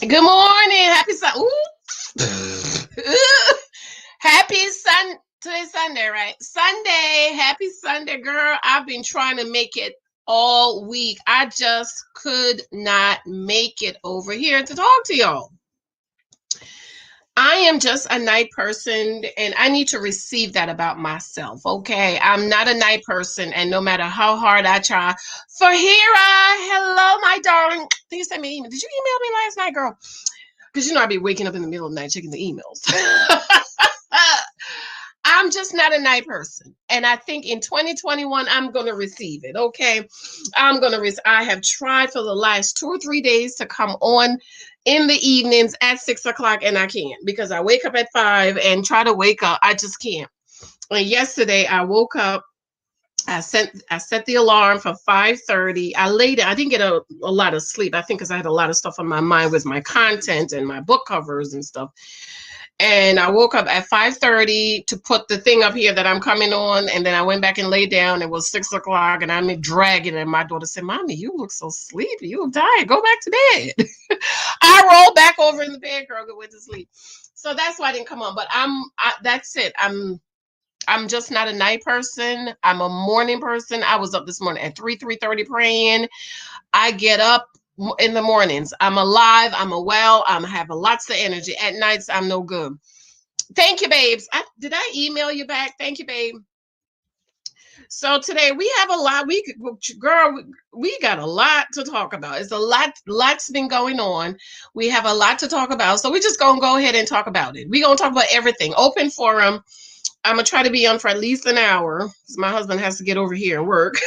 Good morning. Happy Sunday. Happy Sun. Today's Sunday, right? Sunday. Happy Sunday, girl. I've been trying to make it all week. I just could not make it over here to talk to y'all. I am just a night person and I need to receive that about myself. Okay. I'm not a night person, and no matter how hard I try. For Hira, hello, my darling. Did you send me an email? Did you email me last night, girl? Because you know I'd be waking up in the middle of the night checking the emails. I'm just not a night person. And I think in 2021, I'm going to receive it. Okay. I have tried for the last 2 or 3 days to come on in the evenings at 6 o'clock, and I can't because I wake up at 5 and try to wake up. I just can't. And yesterday I woke up. I set the alarm for 5:30. I laid it. I didn't get a lot of sleep. I think because I had a lot of stuff on my mind with my content and my book covers and stuff. And I woke up at 5:30 to put the thing up here that I'm coming on. And then I went back and laid down. It was 6 o'clock and I'm dragging. And my daughter said, Mommy, you look so sleepy. You look tired. Go back to bed. I rolled back over in the bed, girl, go went to sleep. So that's why I didn't come on. But that's it. I'm just not a night person. I'm a morning person. I was up this morning at 3:30 praying. I get up in the mornings. I'm alive. I'm a well. I'm having lots of energy. At nights, I'm no good. Thank you, babes. Did I email you back? Thank you, babe. So today we have a lot. We got a lot to talk about. It's a lot's been going on. We have a lot to talk about. So we're just gonna go ahead and talk about it. We're gonna talk about everything. Open forum. I'm gonna try to be on for at least an hour because my husband has to get over here and work.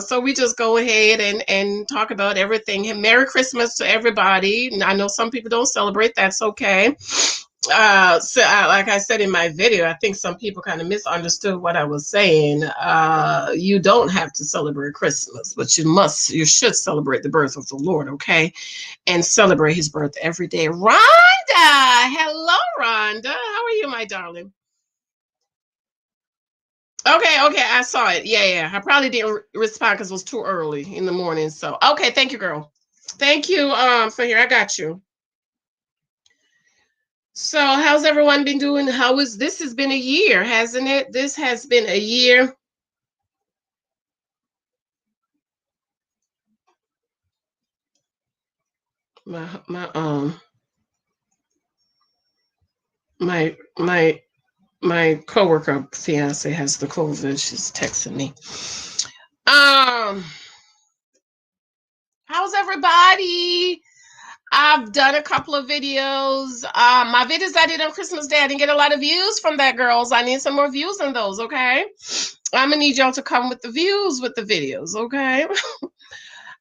So we just go ahead and talk about everything. And Merry Christmas to everybody. I know some people don't celebrate. That's okay. Like I said in my video, I think some people kind of misunderstood what I was saying. You don't have to celebrate Christmas, but you should celebrate the birth of the Lord, okay? And celebrate his birth every day. Rhonda! Hello, Rhonda. How are you, my darling? Okay, I saw it. Yeah. I probably didn't respond because it was too early in the morning. So, okay, thank you, girl. Thank you for here. I got you. So, how's everyone been doing? How is this has been a year, hasn't it? This has been a year. My my my my coworker fiance has the COVID. She's texting me. Um, how's everybody? I've done a couple of videos. My videos I did on Christmas Day, I didn't get a lot of views from that, girls. I need some more views on those, okay? I'm gonna need y'all to come with the views with the videos, okay?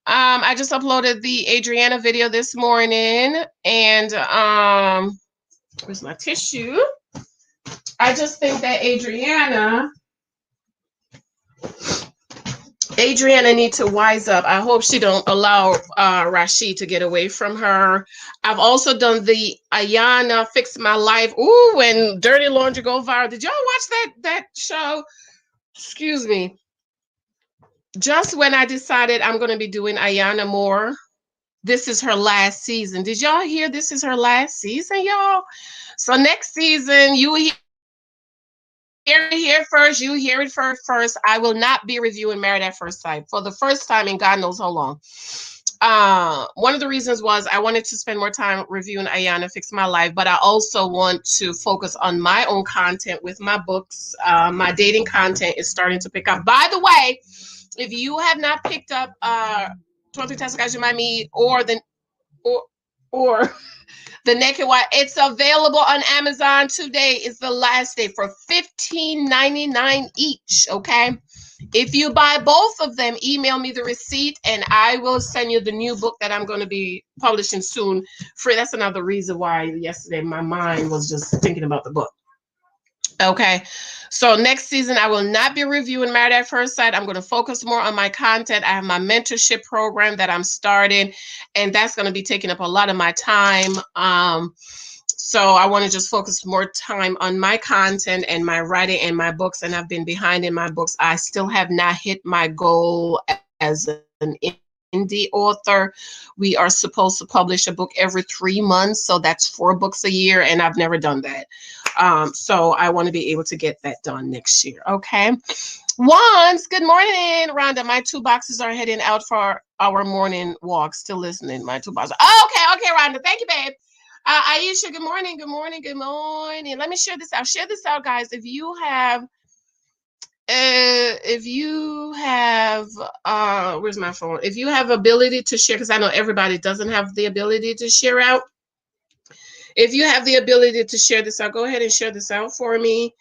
I just uploaded the Adriana video this morning, and where's my tissue? I just think that Adriana needs to wise up. I hope she don't allow Rashid to get away from her. I've also done the Ayana Fix My Life. Ooh, when Dirty Laundry go viral. Did y'all watch that show? Excuse me. Just when I decided I'm going to be doing Ayana more, this is her last season. Did y'all hear this is her last season, y'all? So next season, you hear it here first. You hear it first. I will not be reviewing Married at First Sight for the first time in God knows how long. One of the reasons was I wanted to spend more time reviewing Ayana Fix My Life, but I also want to focus on my own content with my books. My dating content is starting to pick up. By the way, if you have not picked up 23 Tesla Guys You Might Meet or the Naked Wife, it's available on Amazon today. Is the last day for $15.99 each. Okay. If you buy both of them, email me the receipt and I will send you the new book that I'm going to be publishing soon. Free. That's another reason why yesterday my mind was just thinking about the book. Okay. So next season, I will not be reviewing Married at First Sight. I'm going to focus more on my content. I have my mentorship program that I'm starting, and that's going to be taking up a lot of my time. So I want to just focus more time on my content and my writing and my books, and I've been behind in my books. I still have not hit my goal as an indie author. We are supposed to publish a book every 3 months, so that's 4 books a year, and I've never done that. So I want to be able to get that done next year. Okay. Once, good morning, Rhonda. My 2 boxes are heading out for our morning walk. Still listening. My 2 boxes. Oh, okay, Rhonda. Thank you, babe. Aisha, good morning, good morning, good morning. Let me share this out. Share this out, guys. If you have, where's my phone? If you have ability to share, because I know everybody doesn't have the ability to share out. If you have the ability to share this out, go ahead and share this out for me.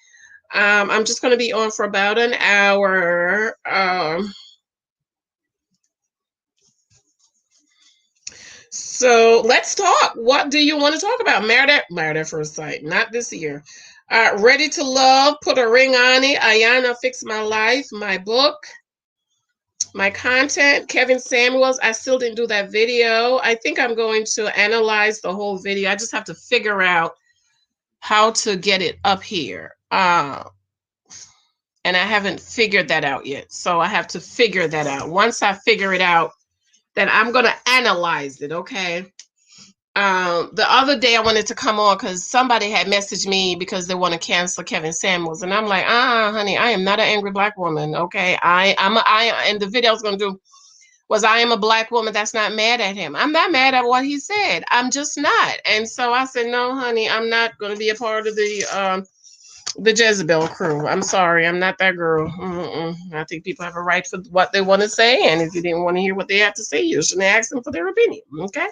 I'm just going to be on for about an hour. So let's talk. What do you want to talk about? Married at First Sight. Not this year. Ready to Love. Put a ring on it. Ayana, Fix My Life. My book. My content. Kevin Samuels. I still didn't do that video. I think I'm going to analyze the whole video. I just have to figure out how to get it up here. And I haven't figured that out yet. So I have to figure that out. Once I figure it out, then I'm going to analyze it, okay? The other day I wanted to come on because somebody had messaged me because they want to cancel Kevin Samuels. And I'm like, honey, I am not an angry Black woman, okay? And the video I was going to do was I am a Black woman that's not mad at him. I'm not mad at what he said. I'm just not. And so I said, no, honey, I'm not going to be a part of the Jezebel crew. I'm sorry, I'm not that girl. I think people have a right for what they want to say, and if you didn't want to hear what they have to say, you shouldn't ask them for their opinion, okay?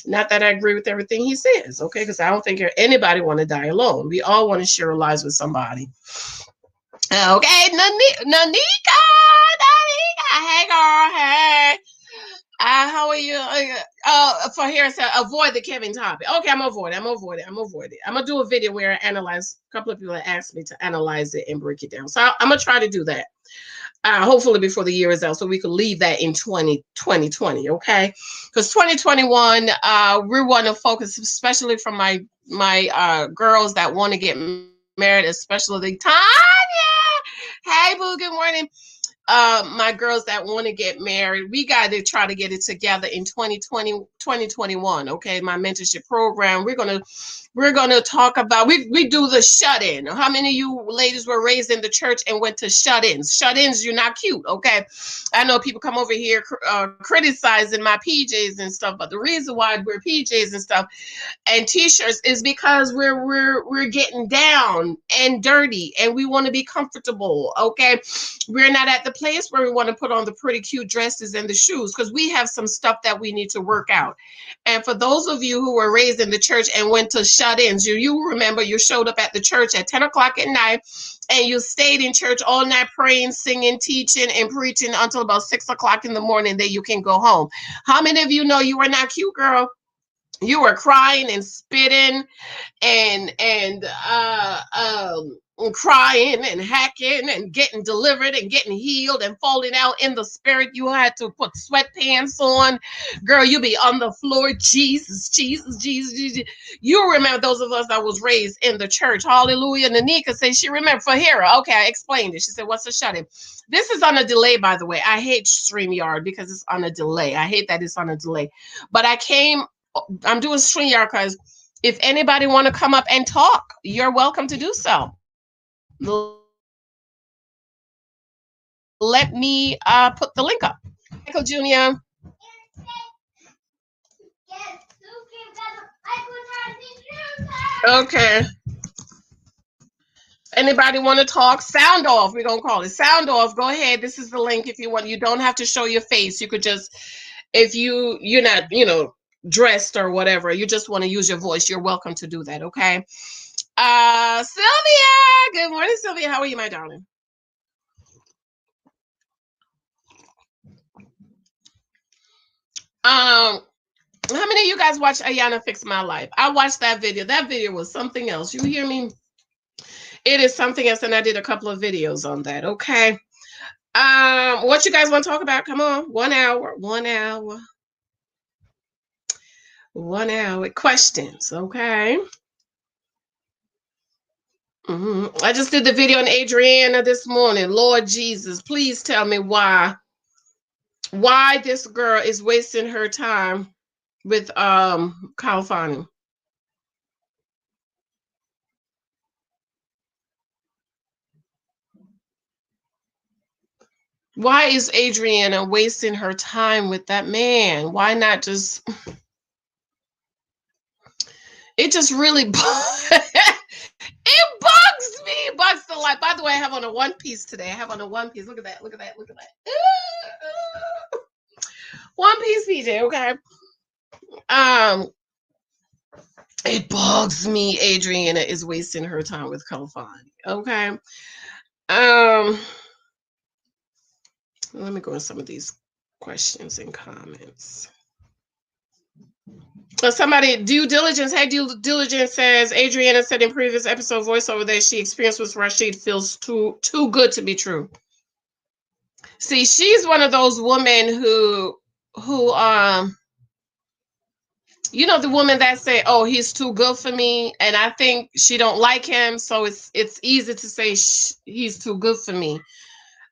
Not that I agree with everything he says, okay? Because I don't think anybody want to die alone. We all want to share our lives with somebody. Okay, Nanika, hey girl, hey. How are you? For here, so avoid the Kevin topic. Okay, I'm avoid it. I'm gonna do a video where I analyze. A couple of people have asked me to analyze it and break it down. So I'm gonna try to do that. Hopefully before the year is out, so we could leave that in 2020. Okay, because 2021, we want to focus, especially from my girls that want to get married, especially Tanya. Hey, boo. Good morning. My girls that want to get married, we got to try to get it together in 2021. Okay, my mentorship program, we're gonna talk about, we do the shut-in. How many of you ladies were raised in the church and went to shut-ins? You're not cute. Okay, I know people come over here criticizing my PJs and stuff, but the reason why we're PJs and stuff and t-shirts is because we're getting down and dirty and we want to be comfortable. Okay, we're not at the place where we want to put on the pretty cute dresses and the shoes, because we have some stuff that we need to work out. And for those of you who were raised in the church and went to shut-ins, you remember you showed up at the church at 10 o'clock at night and you stayed in church all night praying, singing, teaching, and preaching until about 6 o'clock in the morning. Then you can go home. How many of you know you were not cute, girl? You were crying and spitting and crying and hacking and getting delivered and getting healed and falling out in the spirit. You had to put sweatpants on. Girl, you be on the floor. Jesus. You remember those of us that was raised in the church. Hallelujah. Nanika said she remembered. For Hera. Okay, I explained it. She said, what's a shut-in? This is on a delay, by the way. I hate StreamYard because it's on a delay. I hate that it's on a delay. But I'm doing StreamYard because if anybody want to come up and talk, you're welcome to do so. Let me put the link up. Michael Jr. Okay. Anybody want to talk? Sound off. We're going to call it sound off. Go ahead. This is the link if you want. You don't have to show your face. You could just, if you're not, dressed or whatever, you just want to use your voice, you're welcome to do that. Okay. Sylvia. Good morning, Sylvia. How are you, my darling? How many of you guys watch Ayana Fix My Life? I watched that video. That video was something else. You hear me? It is something else, and I did a couple of videos on that. Okay. What you guys want to talk about? Come on. 1 hour. 1 hour. 1 hour. Questions. Okay. I just did the video on Adriana this morning. Lord Jesus, please tell me why why this girl is wasting her time with California. Why is Adriana wasting her time with that man? Why not just it just really it bugs me. It bugs the life. By the way, I have on a one piece today. I have on a one piece. Look at that. Look at that. Look at that. One piece PJ, okay? Um, it bugs me. Adriana is wasting her time with Kalfani. Okay. Let me go in some of these questions and comments. Somebody, due diligence. Hey, due diligence says Adriana said in previous episode voiceover that she experienced with Rashid feels too good to be true. See, she's one of those women who you know, the woman that say, "Oh, he's too good for me," and I think she don't like him, so it's easy to say he's too good for me.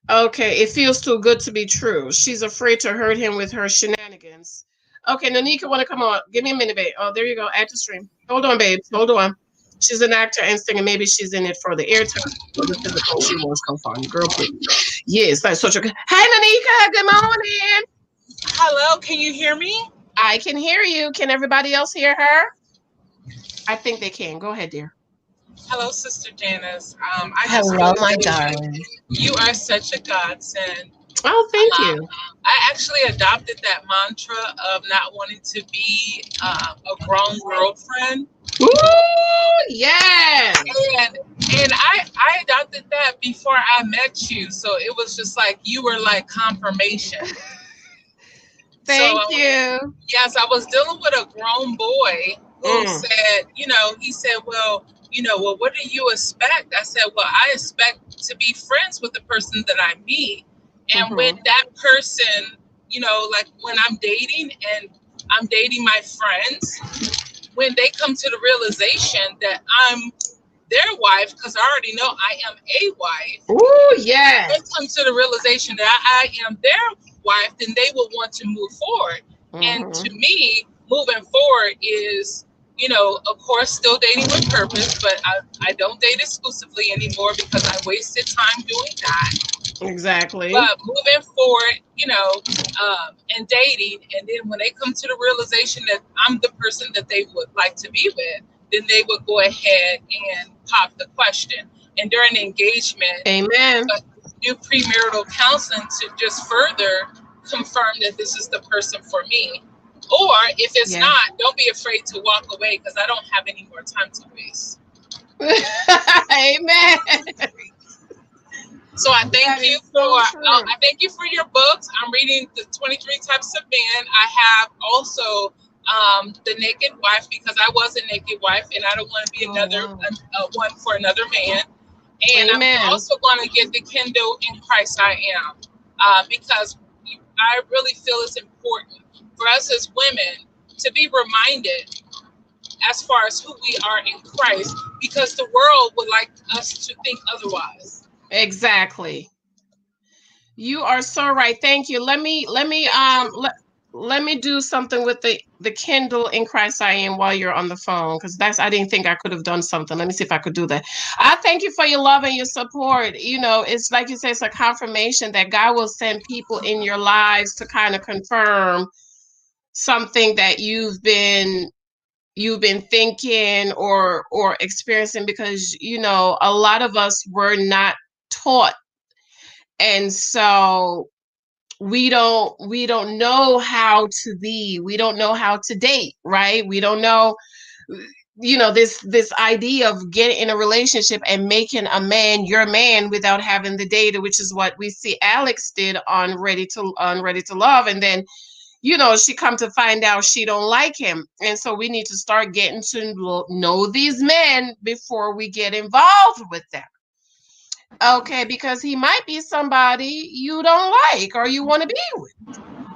Okay, it feels too good to be true. She's afraid to hurt him with her shenanigans. Okay, Nanika, want to come on? Give me a minute, babe. Oh, there you go. Add to stream. Hold on, babe. Hold on. She's an actor and singer. Maybe she's in it for the airtime. For the physical, she wants come find girl, please. Yes, that's such a good. Hey, Nanika. Good morning. Hello, can you hear me? I can hear you. Can everybody else hear her? I think they can. Go ahead, dear. Hello, Sister Janice. Hello, my darling. You are such a godsend. Oh, thank you. I actually adopted that mantra of not wanting to be a grown girlfriend. Ooh, yes. And I adopted that before I met you, so it was just like you were like confirmation. Thank you. Yes, I was dealing with a grown boy who said, he said, well, what do you expect? I said, well, I expect to be friends with the person that I meet. And when that person, like when I'm dating and I'm dating my friends, when they come to the realization that I'm their wife, because I already know I am a wife. Oh, yeah. They come to the realization that I am their wife, then they will want to move forward. And to me, moving forward is, of course, still dating with purpose, but I don't date exclusively anymore because I wasted time doing that. Exactly. But moving forward, and dating, and then when they come to the realization that I'm the person that they would like to be with, then they would go ahead and pop the question. And during engagement, amen, do premarital counseling to just further confirm that this is the person for me. Or if it's not, don't be afraid to walk away because I don't have any more time to waste. Amen. So I thank you I thank you for your books. I'm reading the 23 Types of Men. I have also The Naked Wife because I was a naked wife and I don't want to be another one for another man. And amen. I'm also going to get the Kindle In Christ I Am because I really feel it's important for us as women to be reminded as far as who we are in Christ because the world would like us to think otherwise. Exactly. You are so right. Thank you. Let me do something with the Kindle In Christ I Am while you're on the phone because I didn't think I could have done something. Let me see if I could do that. I thank you for your love and your support. It's like you say, it's a confirmation that God will send people in your lives to kind of confirm something that you've been thinking or experiencing because a lot of us were not taught, and so we don't know how to be, we don't know how to date, right? We don't know this idea of getting in a relationship and making a man your man without having the data, which is what we see Alex did on Ready to Love, and then she come to find out she don't like him. And so we need to start getting to know these men before we get involved with them. Okay, because he might be somebody you don't like or you want to be with.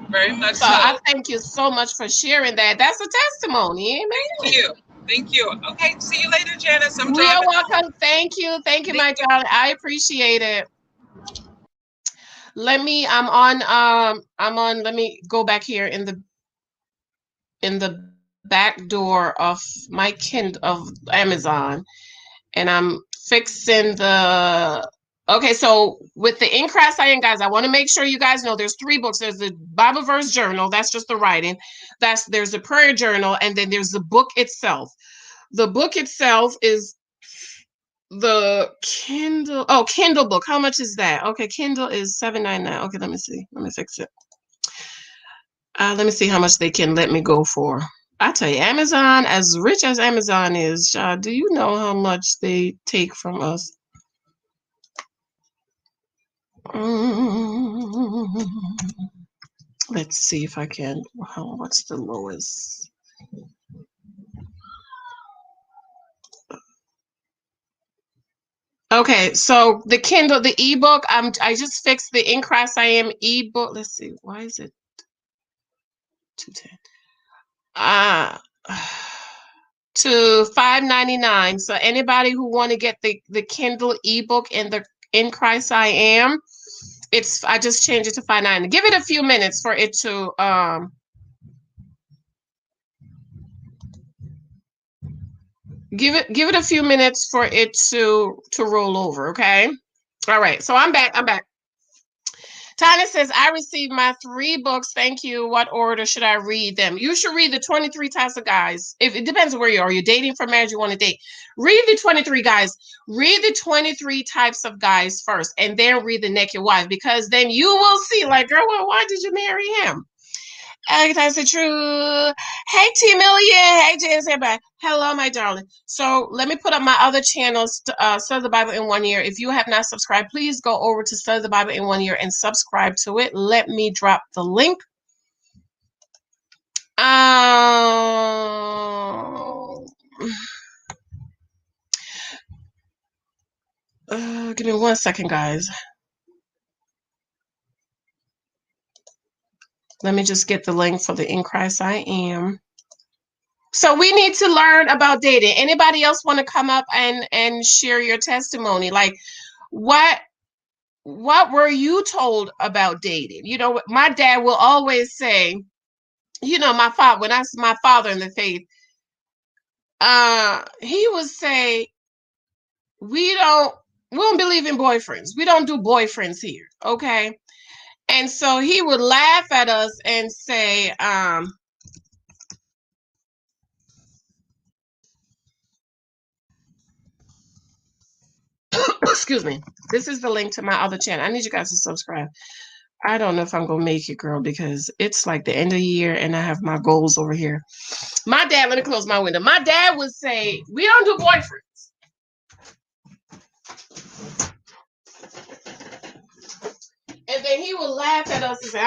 Very much so. I thank you so much for sharing that. That's a testimony. Amen. Thank you. Okay, see you later, Janice. You're welcome. Thank you, my darling. I appreciate it. let me go back here in the back door of my Kindle of Amazon, and I'm fixing the. Okay, so with the Incrast Iron, guys, I want to make sure you guys know there's three books. There's the Bible verse journal, that's just the writing. There's the prayer journal, and then there's the book itself. The book itself is the Kindle. Oh, Kindle book. How much is that? Okay, Kindle is $7.99. Okay, let me see. Let me fix it. Let me see how much they can let me go for. I tell you, Amazon, as rich as Amazon is, do you know how much they take from us? Let's see if I can. What's the lowest? Okay, so the Kindle, the ebook, I just fixed the Incrast I Am ebook. Let's see, why is it 210? To $5.99. So anybody who want to get the Kindle ebook and the In Christ I Am, I just changed it to $5.99. Give it a few minutes for it to give it a few minutes for it to roll over, okay? All right, so I'm back. Tanya says, I received my 3 books. Thank you. What order should I read them? You should read the 23 types of guys. If it depends on where you are. You're dating for marriage, you want to date. Read the 23 guys. Read the 23 types of guys first, and then read the Naked Wife, because then you will see, like, girl, well, why did you marry him? That's the truth. Hey, T Million. Hey, Janice. Everybody. Hello, my darling. So let me put up my other channels, Study the Bible in 1 year. If you have not subscribed, please go over to Study the Bible in 1 year and subscribe to it. Let me drop the link. Give me 1 second, guys. Let me just get the link for the In Christ I Am. So we need to learn about dating. Anybody else want to come up and share your testimony? Like, what were you told about dating? You know, my dad will always say, you know, my father in the faith, he would say, we don't believe in boyfriends. We don't do boyfriends here, okay? And so he would laugh at us and say, excuse me. This is the link to my other channel. I need you guys to subscribe. I don't know if I'm gonna make it, girl, because it's like the end of the year and I have my goals over here. My dad, let me close my window. My dad would say, we don't do boyfriends. And then he would laugh at us and say,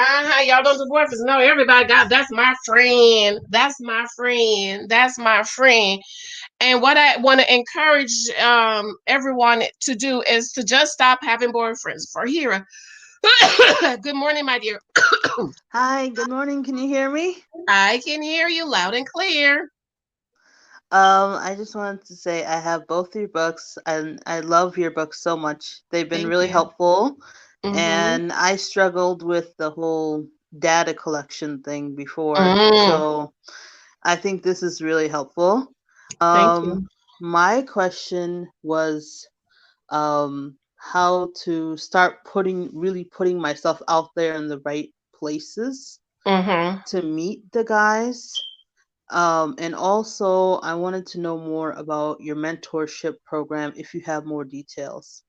y'all don't do boyfriends. No, everybody that's my friend. That's my friend. That's my friend. And what I want to encourage everyone to do is to just stop having boyfriends. For here. Good morning, my dear. Hi, good morning. Can you hear me? I can hear you loud and clear. I just wanted to say I have both your books and I love your books so much. They've been really helpful. Mm-hmm. And I struggled with the whole data collection thing before. So I think this is really helpful. Thank you. My question was how to start really putting myself out there in the right places to meet the guys. And also, I wanted to know more about your mentorship program, if you have more details.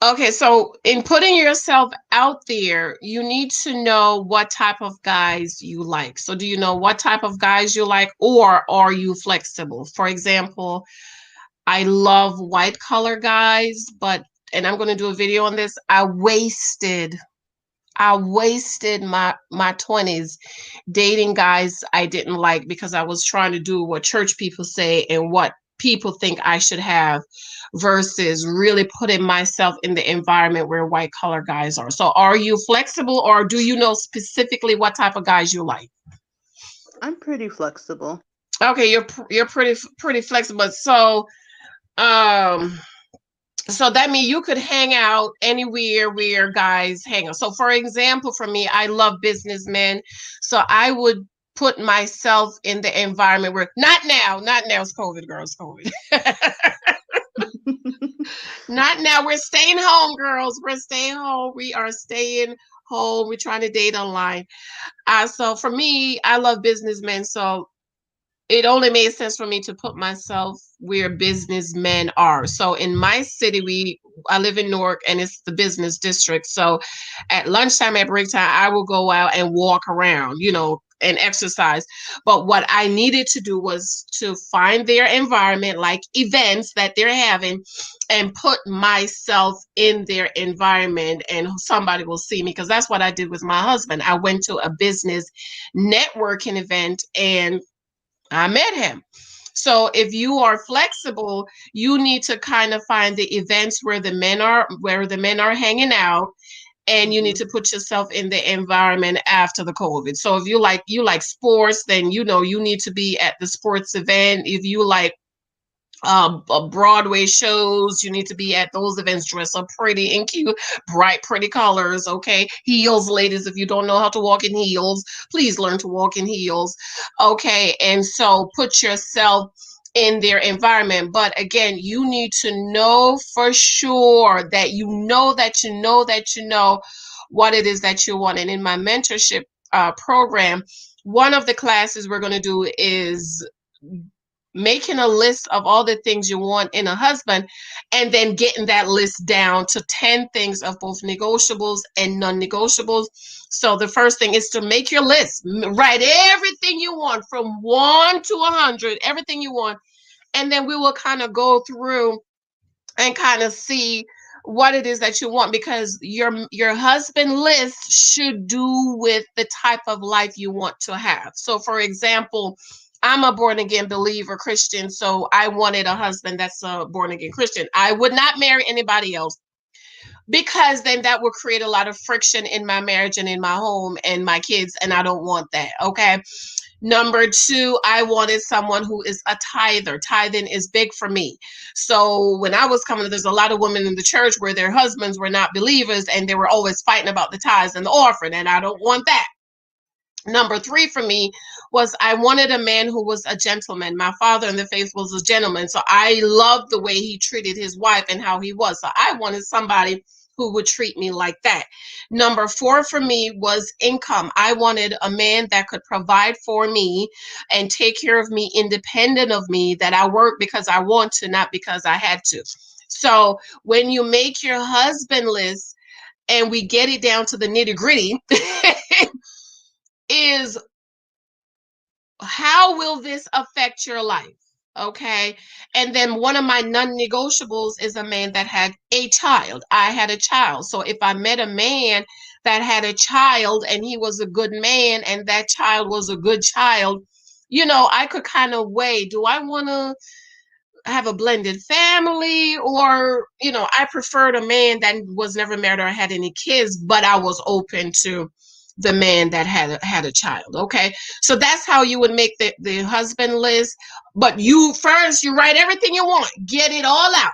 Okay, so in putting yourself out there, you need to know what type of guys you like. So do you know what type of guys you like, or are you flexible? For example, I love white collar guys, and I'm going to do a video on this. I wasted my 20s dating guys I didn't like because I was trying to do what church people say and what people think I should have versus really putting myself in the environment where white collar guys are. So are you flexible, or do you know specifically what type of guys you like? I'm pretty flexible. Okay, you're pretty flexible. So So that means you could hang out anywhere where guys hang out. So for example, for me, I love businessmen. So I would put myself in the environment where not now, it's COVID, girls, COVID. Not now. We're staying home, girls. We're staying home. We are staying home. We're trying to date online. So for me, I love businessmen. So it only made sense for me to put myself where businessmen are. So in my city, I live in Newark and it's the business district. So at lunchtime, at break time, I will go out and walk around, and exercise. But what I needed to do was to find their environment, like events that they're having, and put myself in their environment, and somebody will see me, because that's what I did with my husband. I went to a business networking event and I met him. So if you are flexible, you need to kind of find the events where the men are hanging out, and you need Mhm. to put yourself in the environment after the COVID. So if you like sports, then you need to be at the sports event. If you like Broadway shows, you need to be at those events, dress up pretty and cute, bright, pretty colors. Okay, heels, ladies. If you don't know how to walk in heels, please learn to walk in heels. Okay, and so put yourself in their environment. But again, you need to know for sure that you know what it is that you want. And in my mentorship program, one of the classes we're going to do is making a list of all the things you want in a husband, and then getting that list down to 10 things of both negotiables and non-negotiables. So the first thing is to make your list. Write everything you want from 1 to 100, everything you want, and then we will kind of go through and kind of see what it is that you want, because your husband list should do with the type of life you want to have. So for example, I'm a born again believer Christian, so I wanted a husband that's a born again Christian. I would not marry anybody else, because then that would create a lot of friction in my marriage and in my home and my kids, and I don't want that. Okay. Number two, I wanted someone who is a tither. Tithing is big for me. So when I was coming, there's a lot of women in the church where their husbands were not believers and they were always fighting about the tithes and the offering, and I don't want that. Number three for me was I wanted a man who was a gentleman. My father in the faith was a gentleman. So I loved the way he treated his wife and how he was. So I wanted somebody who would treat me like that. Number four for me was income. I wanted a man that could provide for me and take care of me independent of me, that I work because I want to, not because I had to. So when you make your husband list and we get it down to the nitty gritty, is how will this affect your life? Okay. And then one of my non-negotiables is a man that had a child. I had a child. So if I met a man that had a child and he was a good man and that child was a good child, I could kind of weigh, do I want to have a blended family, or I preferred a man that was never married or had any kids, but I was open to the man that had a child. Okay, so that's how you would make the husband list. But you write everything you want, get it all out.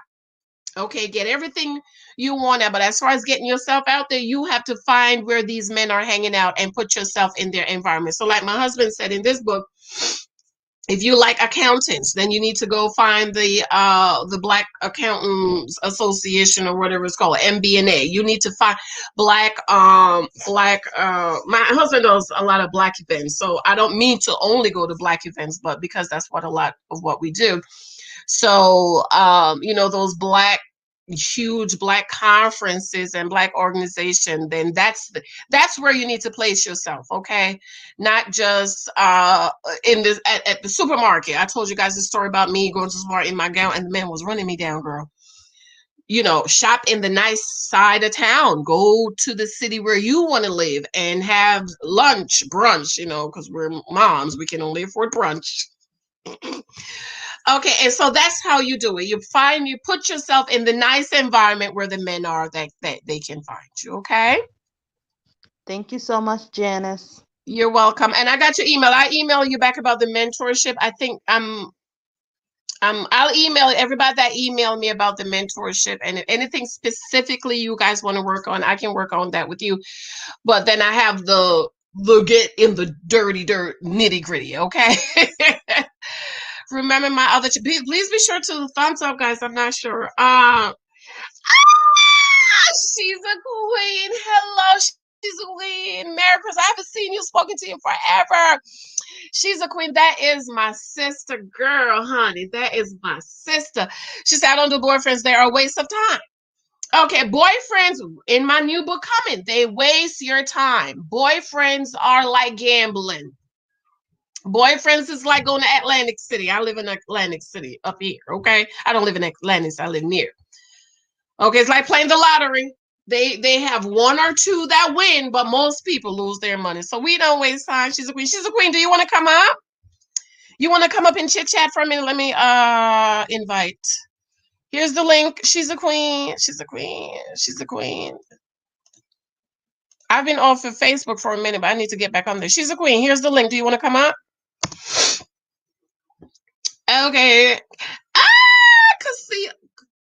Okay, get everything you want out. But as far as getting yourself out there, you have to find where these men are hanging out and put yourself in their environment. So like my husband said in this book, if you like accountants, then you need to go find the Black Accountants Association, or whatever it's called, MBNA. You need to find black. My husband does a lot of black events, so I don't mean to only go to black events, but because that's what a lot of what we do. So those huge black conferences and black organization, then that's where you need to place yourself. Okay, not just in this at the supermarket. I told you guys the story about me going to the supermarket in my gown and the man was running me down, girl. Shop in the nice side of town, go to the city where you want to live and have lunch, brunch, because we're moms, we can only afford brunch. Okay, and so that's how you do it. You put yourself in the nice environment where the men are, that they can find you. Okay. Thank you so much, Janice. You're welcome. And I got your email. I emailed you back about the mentorship. I think I'll email everybody that emailed me about the mentorship, and if anything specifically you guys want to work on, I can work on that with you. But then I have the get in the dirty dirt nitty gritty. Okay. Remember my other. Please be sure to thumbs up, guys. I'm not sure. She's a queen. Hello, she's a queen. Merry Christmas. I haven't seen you, spoken to you forever. She's a queen. That is my sister, girl, honey. That is my sister. She said, I don't do boyfriends. They are a waste of time. Okay, boyfriends in my new book coming, they waste your time. Boyfriends are like gambling. Boyfriends is like going to Atlantic City. I live in Atlantic City up here, okay? I don't live in Atlantic, I live near. Okay, it's like playing the lottery. They have one or two that win, but most people lose their money. So we don't waste time. She's a queen. She's a queen. Do you want to come up? You want to come up and chit chat for a minute? Let me invite. Here's the link. She's a queen. She's a queen. She's a queen. I've been off of Facebook for a minute, but I need to get back on there. She's a queen. Here's the link. Do you want to come up? Okay.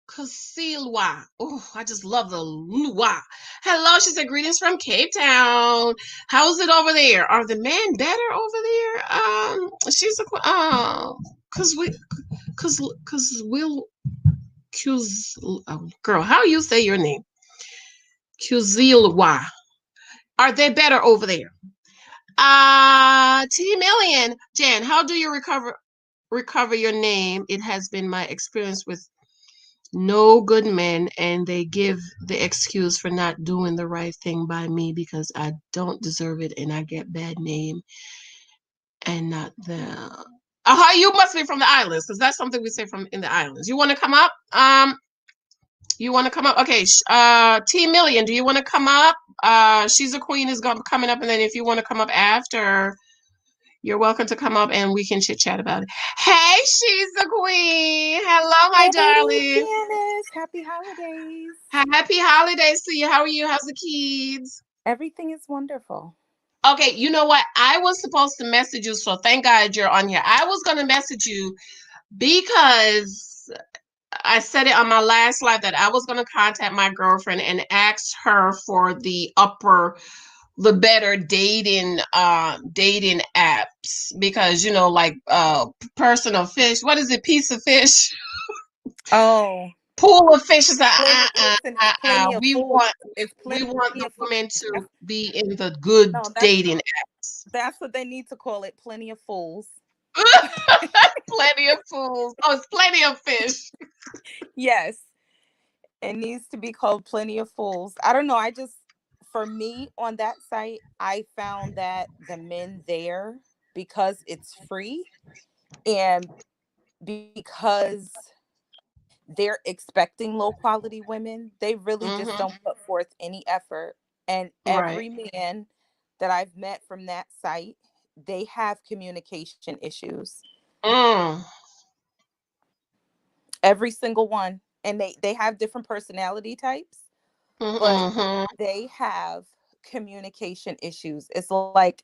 Kasilwa. Oh, I just love the Lua. Hello, she said, greetings from Cape Town. How's it over there? Are the men better over there? She's a cause we'll girl, how you say your name? Kuzilwa. Are they better over there? T Million. Jan, how do you recover your name? It has been my experience with no good men, and they give the excuse for not doing the right thing by me because I don't deserve it and I get bad name and not them. You must be from the islands because that's something we say from in the islands. You want to come up? You want to come up? Okay. T Million, do you want to come up? She's a queen is coming up, and then if you want to come up after, you're welcome to come up and we can chit chat about it. Hey, she's the queen. Hello, my Hey, darling. Janice. Happy holidays. Happy holidays to you. How are you? How's the kids? Everything is wonderful. Okay, you know what? I was supposed to message you, so thank God you're on here. I was going to message you because I said it on my last live that I was going to contact my girlfriend and ask her for the better dating apps because like Personal Fish. What is it? Piece of Fish. Oh, Pool of Fish is listen, it's plenty of we fools. want It's we plenty want the of fools. women to be in the good No, dating apps. that's what they need to call it. Plenty of fools. Plenty of fools. Oh, it's plenty of fish. Yes, it needs to be called plenty of fools. I don't know. For me on that site, I found that the men there, because it's free and because they're expecting low quality women, they really just Mm-hmm. don't put forth any effort. And Right. every man that I've met from that site, they have communication issues. Mm. Every single one. And they have different personality types, but Mm-hmm. they have communication issues. It's like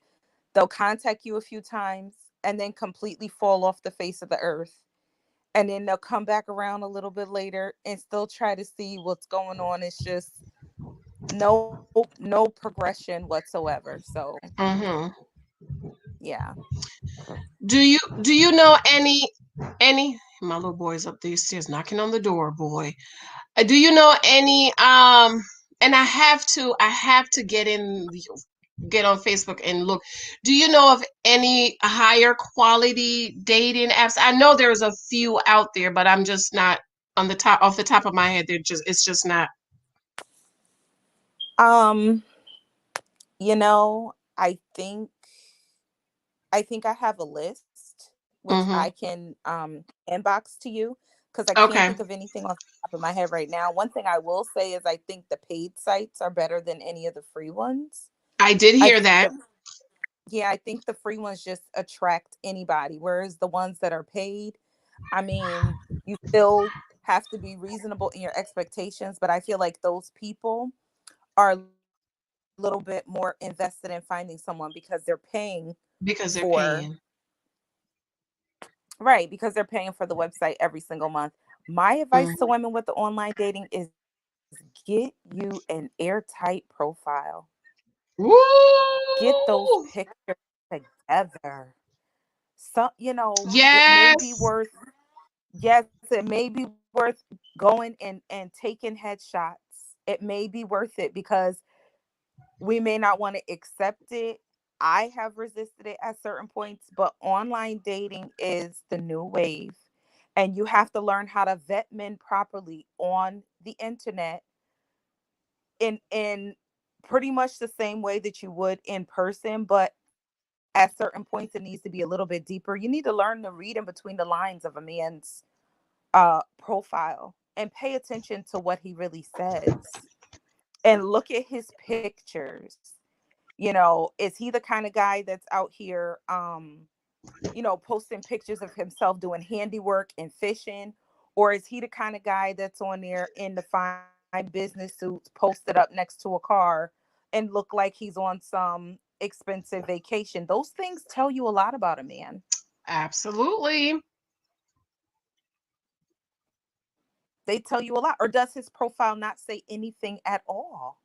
they'll contact you a few times and then completely fall off the face of the earth, and then they'll come back around a little bit later and still try to see what's going on. It's just no progression whatsoever. So Mm-hmm. yeah. Do you know any my little boy's up these stairs knocking on the door, boy. Do you know any and I have to get on Facebook and look. Do you know of any higher quality dating apps? I know there's a few out there, but I'm just not off the top of my head. It's just not. um you know, I think I have a list which I Mm-hmm. can inbox to you, because I can't Okay. think of anything off the top of my head right now. One thing I will say is I think the paid sites are better than any of the free ones. I did I hear think that. the Yeah, I think the free ones just attract anybody, whereas the ones that are paid, I mean, you still have to be reasonable in your expectations, but I feel like those people are a little bit more invested in finding someone because they're paying Because they're for paying. Right, because they're paying for the website every single month. My advice to Mhm. women with the online dating is get you an airtight profile. Get those Woo! pictures together. So, it may be Yes. worth, yes, it may be worth going and taking headshots. It may be worth it because we may not want to accept it. I have resisted it at certain points, but online dating is the new wave. And you have to learn how to vet men properly on the internet in pretty much the same way that you would in person, but at certain points it needs to be a little bit deeper. You need to learn to read in between the lines of a man's profile and pay attention to what he really says and look at his pictures. Is he the kind of guy that's out here posting pictures of himself doing handiwork and fishing? Or is he the kind of guy that's on there in the fine business suits posted up next to a car and look like he's on some expensive vacation? Those things tell you a lot about a man. Absolutely. They tell you a lot. Or does his profile not say anything at all?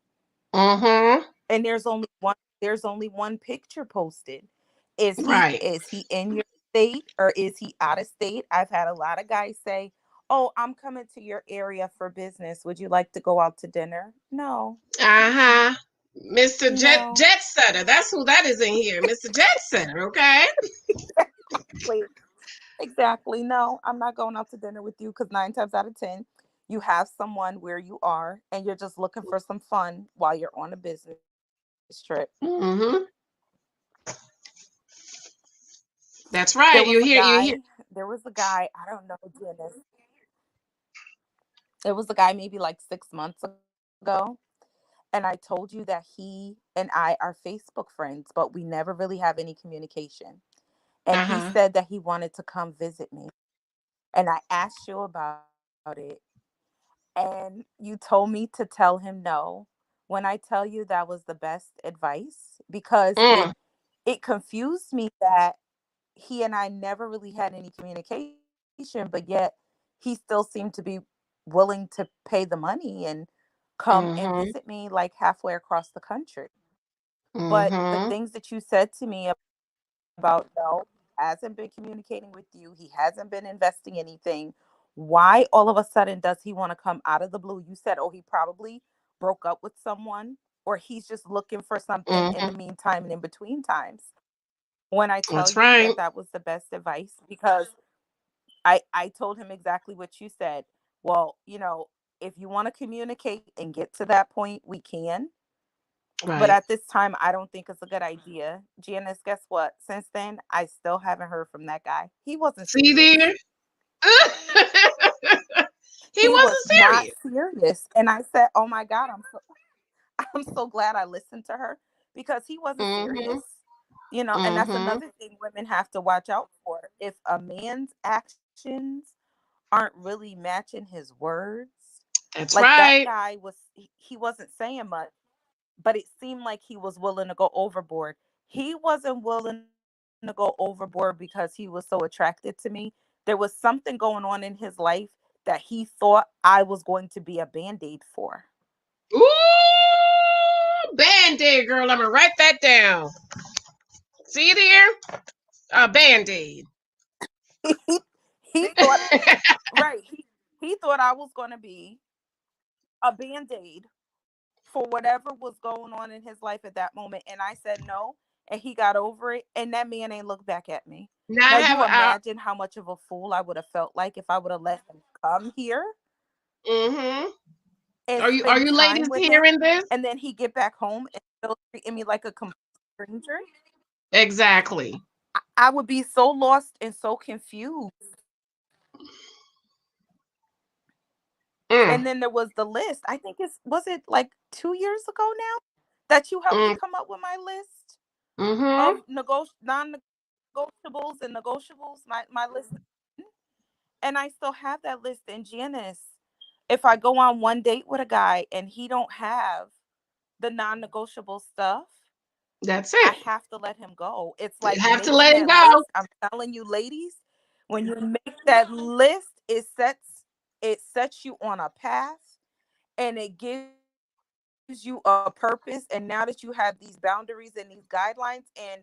Mhm. And there's only one picture posted. Is he Right. is he in your state or is he out of state? I've had a lot of guys say, "Oh, I'm coming to your area for business. Would you like to go out to dinner?" No. Uh-huh. Mr. No. Jet Setter. That's who that is in here. Mr. Jet Setter, okay? Wait. Exactly. No, I'm not going out to dinner with you because 9 times out of 10, you have someone where you are and you're just looking for some fun while you're on a business trip. Mhm. That's There right. was a You guy, hear. there was a guy, I don't know, Janice. It was a guy maybe like 6 months ago. And I told you that he and I are Facebook friends, but we never really have any communication. And he Uh-huh. said that he wanted to come visit me. And I asked you about it. And you told me to tell him no. When I tell you that was the best advice, because it Mm. it confused me that he and I never really had any communication, but yet he still seemed to be willing to pay the money and come and Mhm. visit me like halfway across the country. But the Mhm. things that you said to me about no, he hasn't been communicating with you, he hasn't been investing anything. Why all of a sudden does he want to come out of the blue? You said, oh, he probably broke up with someone, or he's just looking for something in the Mhm. meantime and in between times. When I tell That's you right. that that was the best advice, because I told him exactly what you said. Well, if you want to communicate and get to that point, we can. But Right. at this time, I don't think it's a good idea. Janice, guess what? Since then, I still haven't heard from that guy. He wasn't See serious. there? He He was wasn't not serious. serious. And I said, "Oh my God, I'm so glad I listened to her because he wasn't serious." Mhm. And that's Mhm. another thing women have to watch out for. If a man's actions aren't really matching his words, That's like that right. guy he wasn't saying much, but it seemed like he was willing to go overboard. He wasn't willing to go overboard because he was so attracted to me. There was something going on in his life that he thought I was going to be a band-aid for. Ooh, Band-Aid, girl. I'm gonna write that down. See there? A Band-Aid. He thought, right, he thought I was going to be a band-aid for whatever was going on in his life at that moment. And I said no. And he got over it. And that man ain't looked back at me. Now I Now, have you a. imagine how much of a fool I would have felt like if I would have let him come here Mhm. and Are spend you time ladies with him. hearing this? And then he get back home and still treating me like a complete stranger. Exactly. I would be so lost and so confused. Mm. And then there was the list. I think was it like 2 years ago now that you helped me Mm. come up with my list Mhm. of non-negotiables and negotiables, my list. And I still have that list. And Janice, if I go on one date with a guy and he don't have the non-negotiable stuff, That's I it. have to let him go. It's You like have to making let it that go. list. I'm telling you, ladies, When you make that list, it sets you on a path, and it gives you a purpose. And now that you have these boundaries and these guidelines, and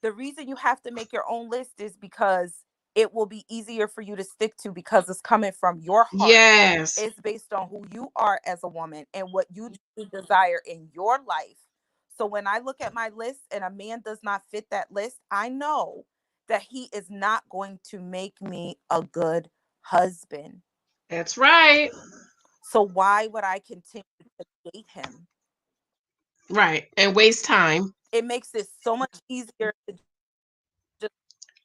the reason you have to make your own list is because it will be easier for you to stick to, because it's coming from your heart. It's Yes. based on who you are as a woman and what you desire in your life. So when I look at my list and a man does not fit that list, I know that he is not going to make me a good husband. That's right. So why would I continue to date him? Right. And waste time. It makes it so much easier to just,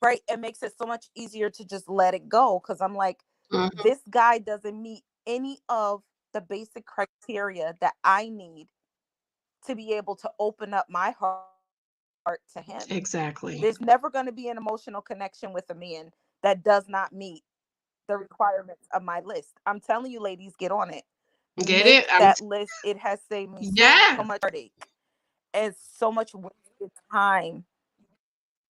right, it makes it so much easier to just let it go, because I'm like, Mhm. this guy doesn't meet any of the basic criteria that I need to be able to open up my heart to him. There's never going to Exactly. be an emotional connection with a man that does not meet the requirements of my list. I'm telling you, ladies, get on it. Get Make it? that list. It has saved me so Yeah. much heartache and so much wasted time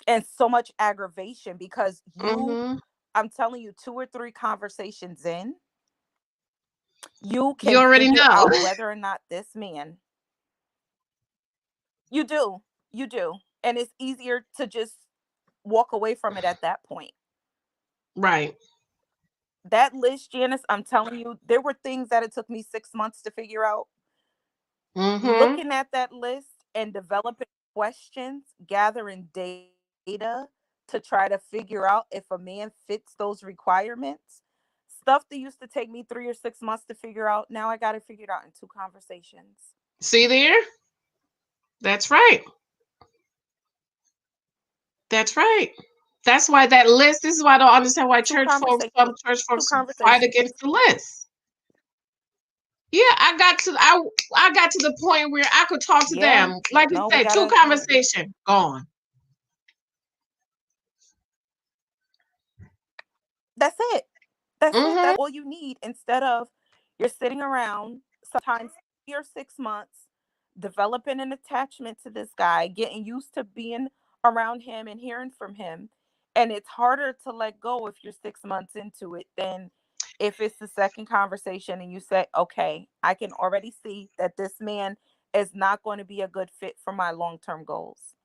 and so much aggravation, because Mhm. I'm telling you, 2 or 3 conversations in, you You can already figure know. out whether or not this man, you do, you do. And it's easier to just walk away from it at that point. Right. That list, Janice, I'm telling you, there were things that it took me 6 months to figure out. Mhm. Looking at that list and developing questions, gathering data to try to figure out if a man fits those requirements. Stuff that used to take me 3 or 6 months to figure out, now I got to figure it out in 2 conversations. See there? That's right. That's right. That's why that list. This is why I don't understand why Two conversations. some church Two folks fight conversations. against the list. Yeah, I got to the point where I could talk to Yeah. them. Like you No, we said, two gotta. conversation gone. That's it. That's it. Mhm. That's all you need. Instead of, you're sitting around sometimes 3 or 6 months developing an attachment to this guy, getting used to being around him and hearing from him. And it's harder to let go if you're 6 months into it than if it's the second conversation and you say, okay, I can already see that this man is not going to be a good fit for my long term goals.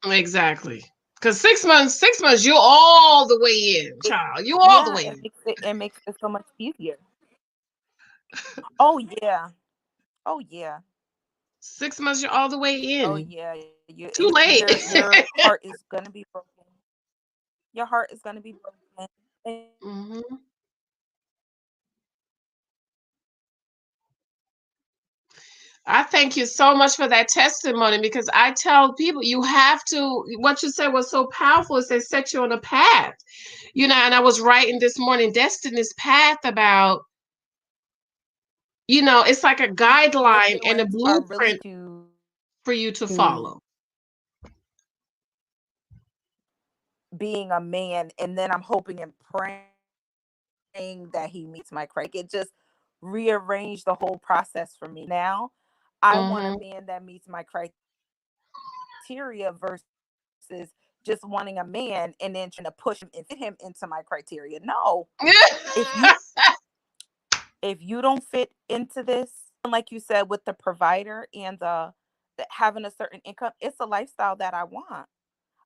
Exactly. Because 6 months, 6 months, you're all the way in, It, child. You all the yeah, way it in. makes it so much easier. Oh yeah. Oh yeah. 6 months, you're all the way Oh in. yeah. Too late. Your heart is gonna be broken. Your heart is gonna be broken. And Mhm. I thank you so much for that testimony because I tell people you have to, what you said was so powerful. It says set you on a path. And I was writing this morning, Destiny's Path about, it's like a your guideline and a feelings are really blueprint to for you to follow. being a man, and then I'm hoping and praying that he meets my criteria. It just rearranged the whole process for me. Now I want a Hmm. man that meets my criteria versus just wanting a man and then trying to push him and fit him into my criteria. No. If you don't fit into this, like you said, with the provider and the having a certain income, it's a lifestyle that I want.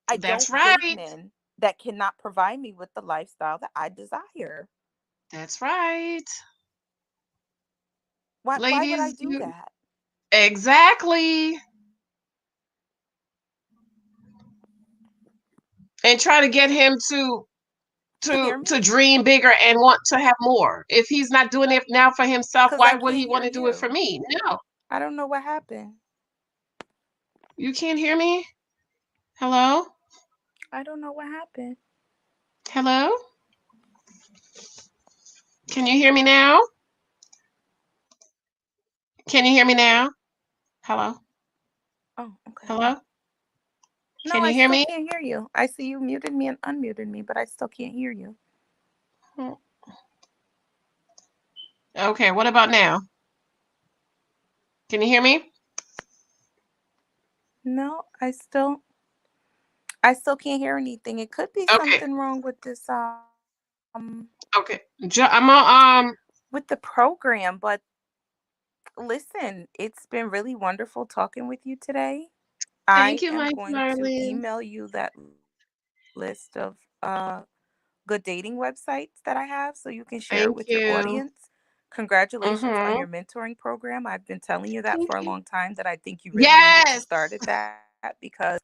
I That's don't date right. men that cannot provide me with the lifestyle that I desire. That's right. Why would I Ladies, do that? exactly. And try to get him to Can you hear to me? dream bigger and want to have more. If he's not doing it now for himself, Because why I would he can't want hear to do it for you. me? No. I don't know what happened. You can't hear me? Hello? I don't know what happened. Hello? Can you hear me now? Can you hear me now? Hello? Oh, okay. Hello? No, Can I you hear still me? can't hear you. I see you muted me and unmuted me, but I still can't hear you. Okay, what about now? Can you hear me? No, I still can't hear anything. It could be Okay. something wrong with this. Okay. I'm on, with the program, but listen, it's been really wonderful talking with you today. thank I you, am my going to darling. email you that list of good dating websites that I have so you can share it with your Thank audience. you. Congratulations on your Mm-hmm. mentoring program. I've been telling you that Thank for a you. long time that I think you really needed to Yes. start at that because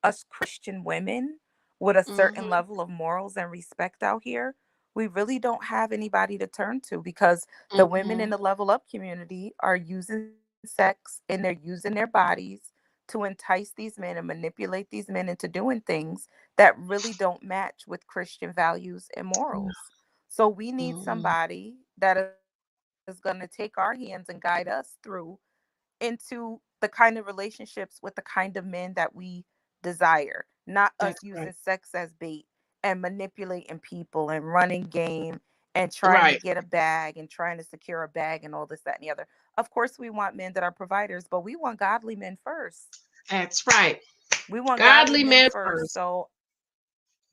us Christian women with a certain Mm-hmm. level of morals and respect out here, we really don't have anybody to turn to because the women Mm-hmm. in the level up community are using sex and they're using their bodies to entice these men and manipulate these men into doing things that really don't match with Christian values and morals. So we need Mm-hmm. somebody that is going to take our hands and guide us through into the kind of relationships with the kind of men that we desire, not us That's using right. sex as bait and manipulating people and running game and trying to Right. get a bag and trying to secure a bag and all this, that, and the other. Of course, we want men that are providers, but we want godly men first. That's right. We want godly Godly men men first. first. So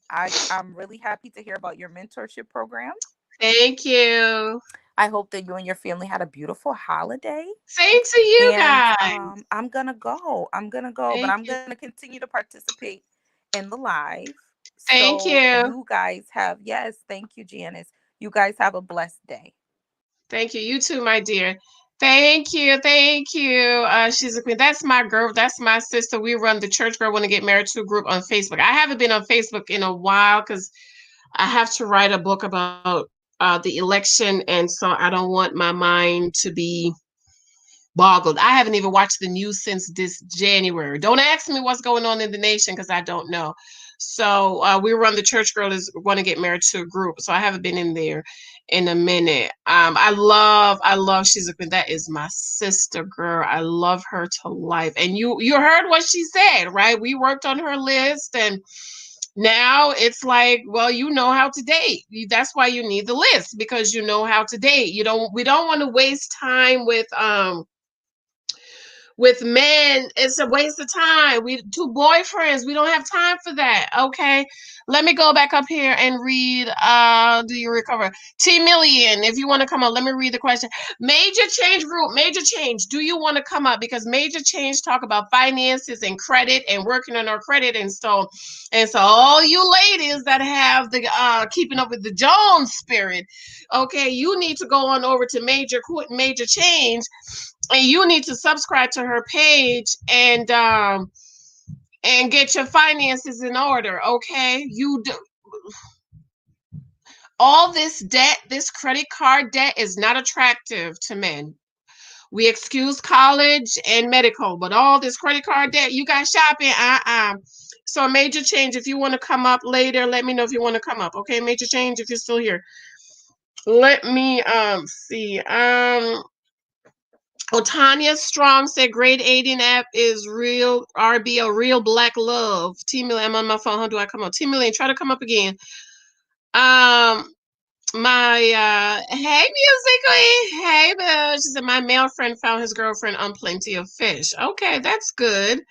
I'm really happy to hear about your mentorship program. Thank you. I hope that you and your family had a beautiful holiday. Same to you And guys. I'm gonna go. I'm gonna go, but Thank I'm you. gonna continue to participate in the live. Thank So you. you guys have, yes, thank you, Janice. You guys have a blessed day. Thank you. You too, my dear. Thank you. Thank you. She's a queen. That's my girl. That's my sister. We run the Church Girl Want to Get Married to group on Facebook. I haven't been on Facebook in a while because I have to write a book about the election, and so I don't want my mind to be boggled. I haven't even watched the news since this January. Don't ask me what's going on in the nation because I don't know. So we run the Church Girl is Want to Get Married to a group. So I haven't been in there in a minute. I love she's a that is my sister girl. I love her to life. And you heard what she said, right? We worked on her list and now it's like, well, you know how to date. That's why you need the list because you know how to date. We don't want to waste time with men. It's a waste of time. We two boyfriends, we don't have time for that. Okay, let me go back up here and read do you recover T Million? If you want to come up, let me read the question. Major change group, major change, do you want to come up? Because major change talk about finances and credit and working on our credit and so all you ladies that have the keeping up with the Jones spirit, okay, you need to go on over to major change, and you need to subscribe to her page and get your finances in order. Okay, you do. All this debt, this credit card debt, is not attractive to men. We excuse college and medical, but all this credit card debt, you got shopping. So major change. If you want to come up later, let me know if you want to come up. Okay, major change. If you're still here, let me see. Tanya Strong said grade 18 app is real RBO, real black love. T Million, I'm on my phone. How do I come up? T Million, try to come up again. Um, my hey musically, hey boo. She said my male friend found his girlfriend on plenty of fish. Okay, that's good.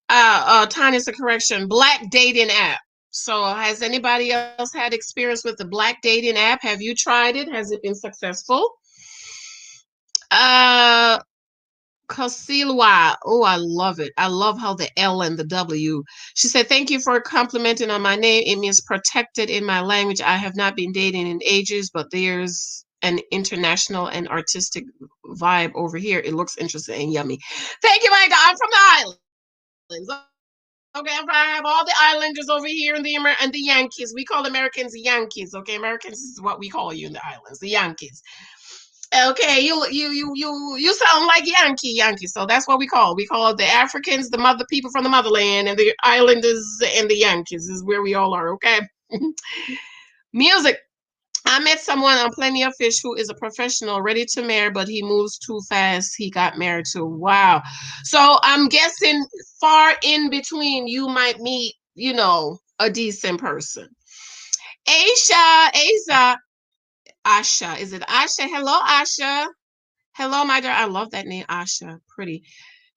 Tanya's a correction. Black dating app. So has anybody else had experience with the black dating app? Have you tried it? Has it been successful? Uh Kosilwa. Oh, I love it. I love how the L and the W. She said, thank you for complimenting on my name. It means protected in my language. I have not been dating in ages, but there's an international and artistic vibe over here. It looks interesting and yummy. Thank you, my God. I'm from the islands. Okay, I have all the islanders over here in the Yankees. We call Americans Yankees. Okay, Americans is what we call you in the islands, the Yankees. Okay, you sound like Yankee. So that's what we call the Africans, the mother people from the motherland, and the islanders and the Yankees is where we all are. Okay. Music. I met someone on Plenty of Fish who is a professional, ready to marry, but he moves too fast. He got married too. Wow. So I'm guessing far in between, you might meet, a decent person. Aisha, Asha. Is it Asha? Hello, Asha. Hello, my girl. I love that name, Asha. Pretty.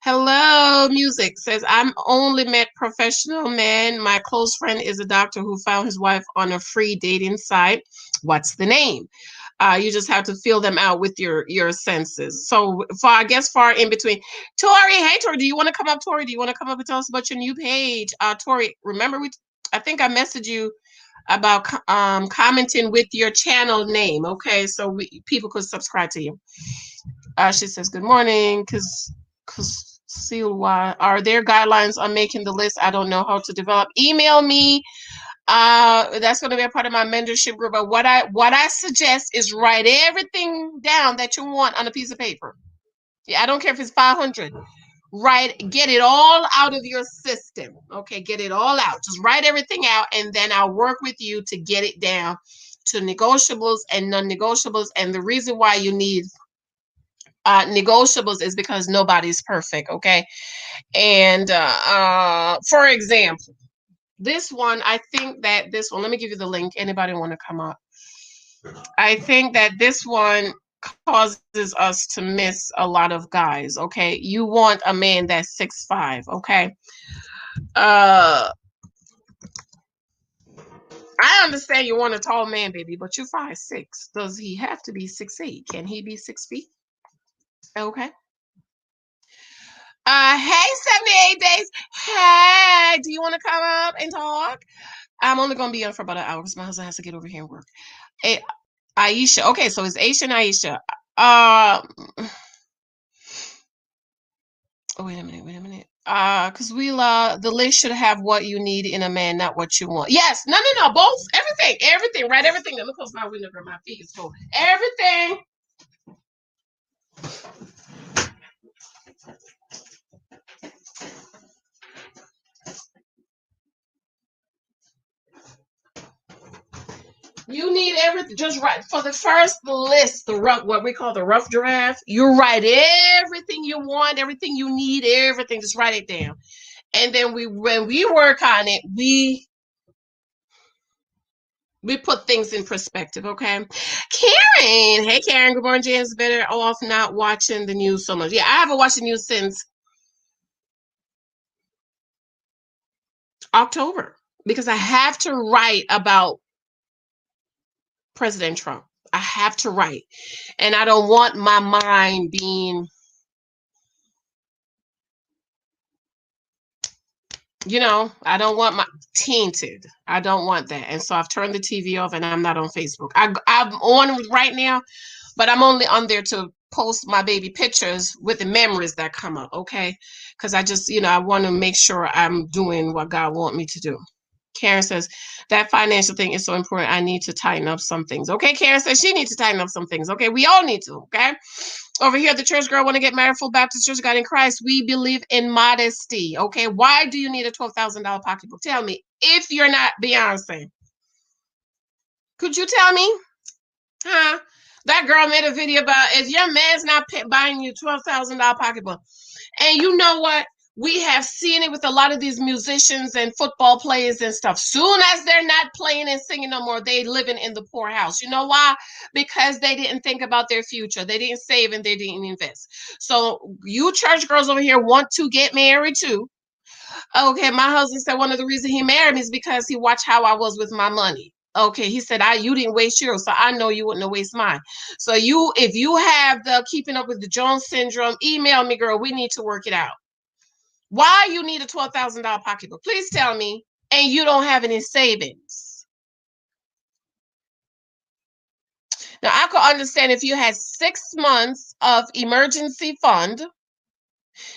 Hello, music says I'm only met professional men. My close friend is a doctor who found his wife on a free dating site. What's the name? You just have to feel them out with your senses. So far, I guess far in between. Tori, hey Tori, do you want to come up? Tori, do you want to come up and tell us about your new page? Tori, remember I think I messaged you about commenting with your channel name. Okay, so people could subscribe to you. She says, good morning, because why are there guidelines on making the list? I don't know how to develop. Email me. That's going to be a part of my mentorship group. But what I suggest is write everything down that you want on a piece of paper. Yeah, I don't care if it's 500. Get it all out of your system. Okay, get it all out. Just write everything out, and then I'll work with you to get it down to negotiables and non-negotiables. And the reason why you need negotiables is because nobody's perfect. Okay, and for example, this one, I think that this one, let me give you the link. Anybody want to come up? I think that this one causes us to miss a lot of guys. Okay, you want a man that's 6'5". Okay, I understand you want a tall man, baby, but you're 5'6". Does he have to be 6'8"? Can he be 6 feet? Okay. Hey, 78 days. Hey, do you want to come up and talk? I'm only gonna be on for about an hour because my husband has to get over here and work. Hey, Aisha. Okay, so it's Aisha and Aisha. Oh, wait a minute. Because the list should have what you need in a man, not what you want. Yes, no, both, everything, right? Everything. Let me close my window, my feet is cold. Everything. You need everything. Just write for the first list, what we call the rough draft. You write everything you want, everything you need, everything. Just write it down, and then when we work on it, we put things in perspective. Okay, Karen. Hey, Karen. Good morning, James. Better off not watching the news so much. Yeah, I haven't watched the news since October because I have to write about President Trump. I have to write, and I don't want my mind being, I don't want my tainted. I don't want that. And so I've turned the TV off and I'm not on Facebook. I'm on right now, but I'm only on there to post my baby pictures with the memories that come up. Okay. Because I just, I want to make sure I'm doing what God wants me to do. Karen says that financial thing is so important. I need to tighten up some things. Okay. Karen says she needs to tighten up some things. Okay. We all need to. Okay. Over here, the church girl want to get married. Full Baptist Church God in Christ. We believe in modesty. Okay, why do you need a $12,000 pocketbook? Tell me, if you're not Beyonce, could you tell me? Huh? That girl made a video about if your man's not buying you $12,000 pocketbook, and you know what? We have seen it with a lot of these musicians and football players and stuff. Soon as they're not playing and singing no more, they living in the poorhouse. You know why? Because they didn't think about their future. They didn't save and they didn't invest. So you church girls over here want to get married too. Okay, my husband said one of the reasons he married me is because he watched how I was with my money. Okay, he said, you didn't waste yours, so I know you wouldn't have wasted mine. So if you have the keeping up with the Jones syndrome, email me, girl. We need to work it out. Why you need a $12,000 pocketbook? Please tell me. And you don't have any savings. Now, I could understand if you had 6 months of emergency fund.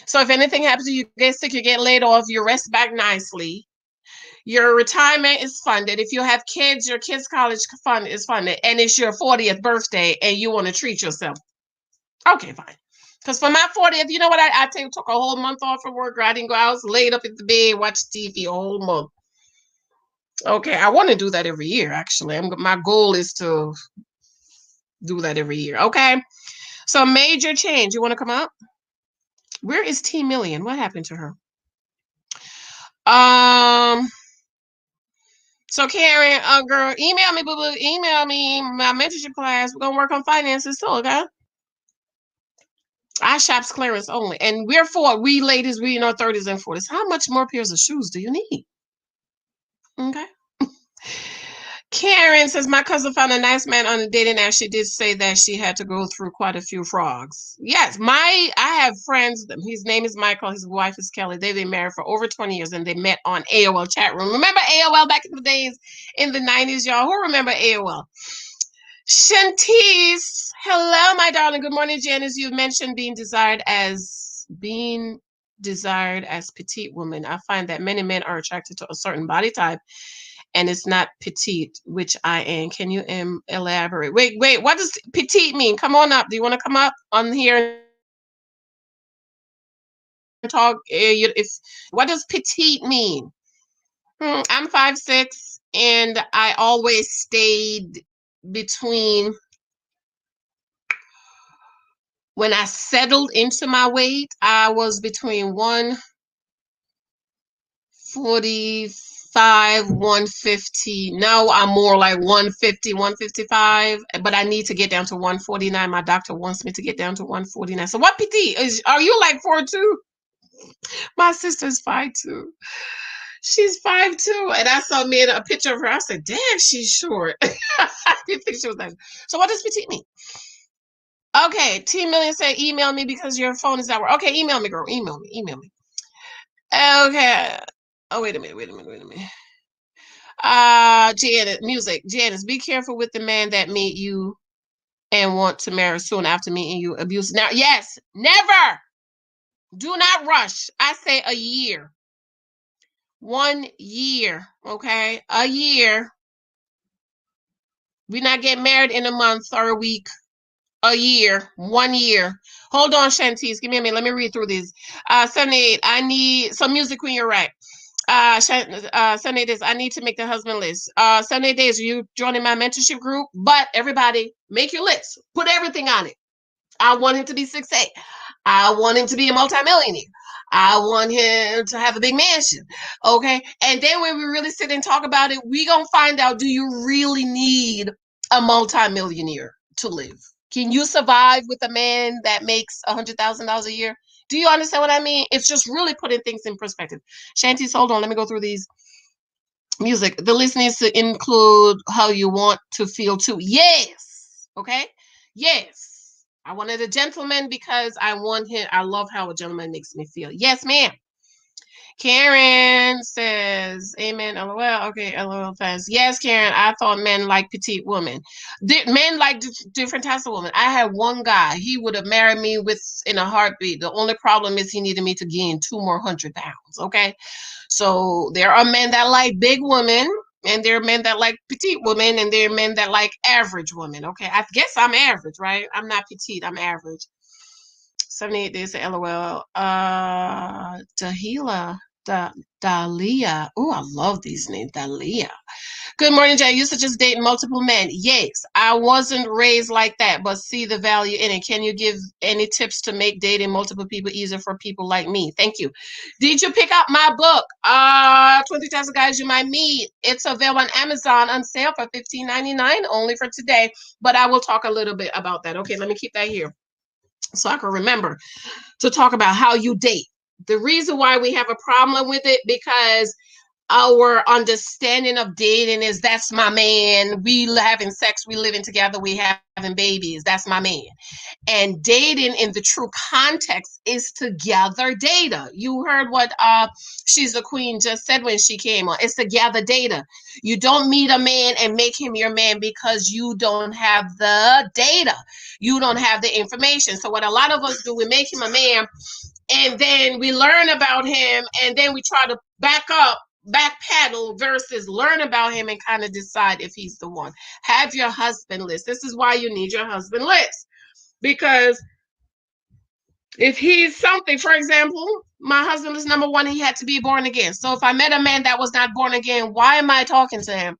So if anything happens to you, get sick, you get laid off, you rest back nicely. Your retirement is funded. If you have kids, your kids' college fund is funded. And it's your 40th birthday and you want to treat yourself. Okay, fine. Because for my 40th, you know what? I took a whole month off from work. I didn't go. I was laid up in the bed, watched TV a whole month. Okay, I want to do that every year, actually. My goal is to do that every year. Okay, so major change. You want to come up? Where is T Million? What happened to her? So Karen, girl, email me, boo-boo. Email me my mentorship class. We're going to work on finances too, okay? I shops clearance only. And we ladies, we in our 30s and 40s. How much more pairs of shoes do you need? Okay. Karen says, my cousin found a nice man on a dating app. She did say that she had to go through quite a few frogs. Yes, I have friends. His name is Michael. His wife is Kelly. They've been married for over 20 years, and they met on AOL chat room. Remember AOL back in the days in the 90s, y'all? Who remember AOL? Shantice, hello, my darling. Good morning, Janice. You mentioned being desired as petite woman. I find that many men are attracted to a certain body type, and it's not petite, which I am. Can you elaborate? Wait. What does petite mean? Come on up. Do you want to come up on here and talk? What does petite mean? I'm 5'6", and I always stayed between. When I settled into my weight, I was between 145, 150. Now I'm more like 150, 155, but I need to get down to 149. My doctor wants me to get down to 149. So what petite is? Are you like 4'2"? My sister's 5'2". She's 5'2", and I saw me in a picture of her. I said, damn, she's short. I didn't think she was that. So what does petite mean? Okay, T Million said, email me because your phone is at work. Okay, email me, girl. Email me. Okay. Oh, wait a minute. Janice, be careful with the man that meet you and want to marry soon after meeting you. Abuse. Now, yes, never. Do not rush. I say a year. 1 year, okay? A year. We're not getting married in a month or a week. A year, 1 year. Hold on, Shantice. Give me a minute. Let me read through these. 78. I need some music when you're right. 78 days. I need to make the husband list. 78 days. You joining my mentorship group? But everybody, make your list. Put everything on it. I want him to be 6'8". I want him to be a multimillionaire. I want him to have a big mansion. Okay. And then when we really sit and talk about it, we gonna find out, do you really need a multimillionaire to live? Can you survive with a man that makes $100,000 a year? Do you understand what I mean? It's just really putting things in perspective. Shantice, hold on. Let me go through these. Music. The list needs to include how you want to feel too. Yes. Okay. Yes. I wanted a gentleman because I love how a gentleman makes me feel. Yes, ma'am. Karen says, amen, LOL. Okay, LOL fast. Yes, Karen, I thought men like petite women. Men like different types of women. I had one guy. He would have married me in a heartbeat. The only problem is he needed me to gain 200 pounds, okay? So there are men that like big women, and there are men that like petite women, and there are men that like average women, okay? I guess I'm average, right? I'm not petite, I'm average. 78 days to LOL. Dahlia. Oh, I love these names. Dahlia. Good morning, Jay. You used to just date multiple men. Yes, I wasn't raised like that, but see the value in it. Can you give any tips to make dating multiple people easier for people like me? Thank you. Did you pick up my book? 20 Types of Guys You Might Meet. It's available on Amazon on sale for $15.99 only for today, but I will talk a little bit about that. Okay, let me keep that here so I can remember to talk about how you date. The reason why we have a problem with it, because our understanding of dating is, that's my man. We having sex, we living together, we having babies. That's my man. And dating in the true context is to gather data. You heard what She's a Queen just said when she came on. It's to gather data. You don't meet a man and make him your man because you don't have the data. You don't have the information. So what a lot of us do, we make him a man, and then we learn about him, and then we try to backpedal versus learn about him and kind of decide if he's the one. Have your husband list. This is why you need your husband list. Because if he's something, for example, my husband is number one, he had to be born again. So if I met a man that was not born again, why am I talking to him?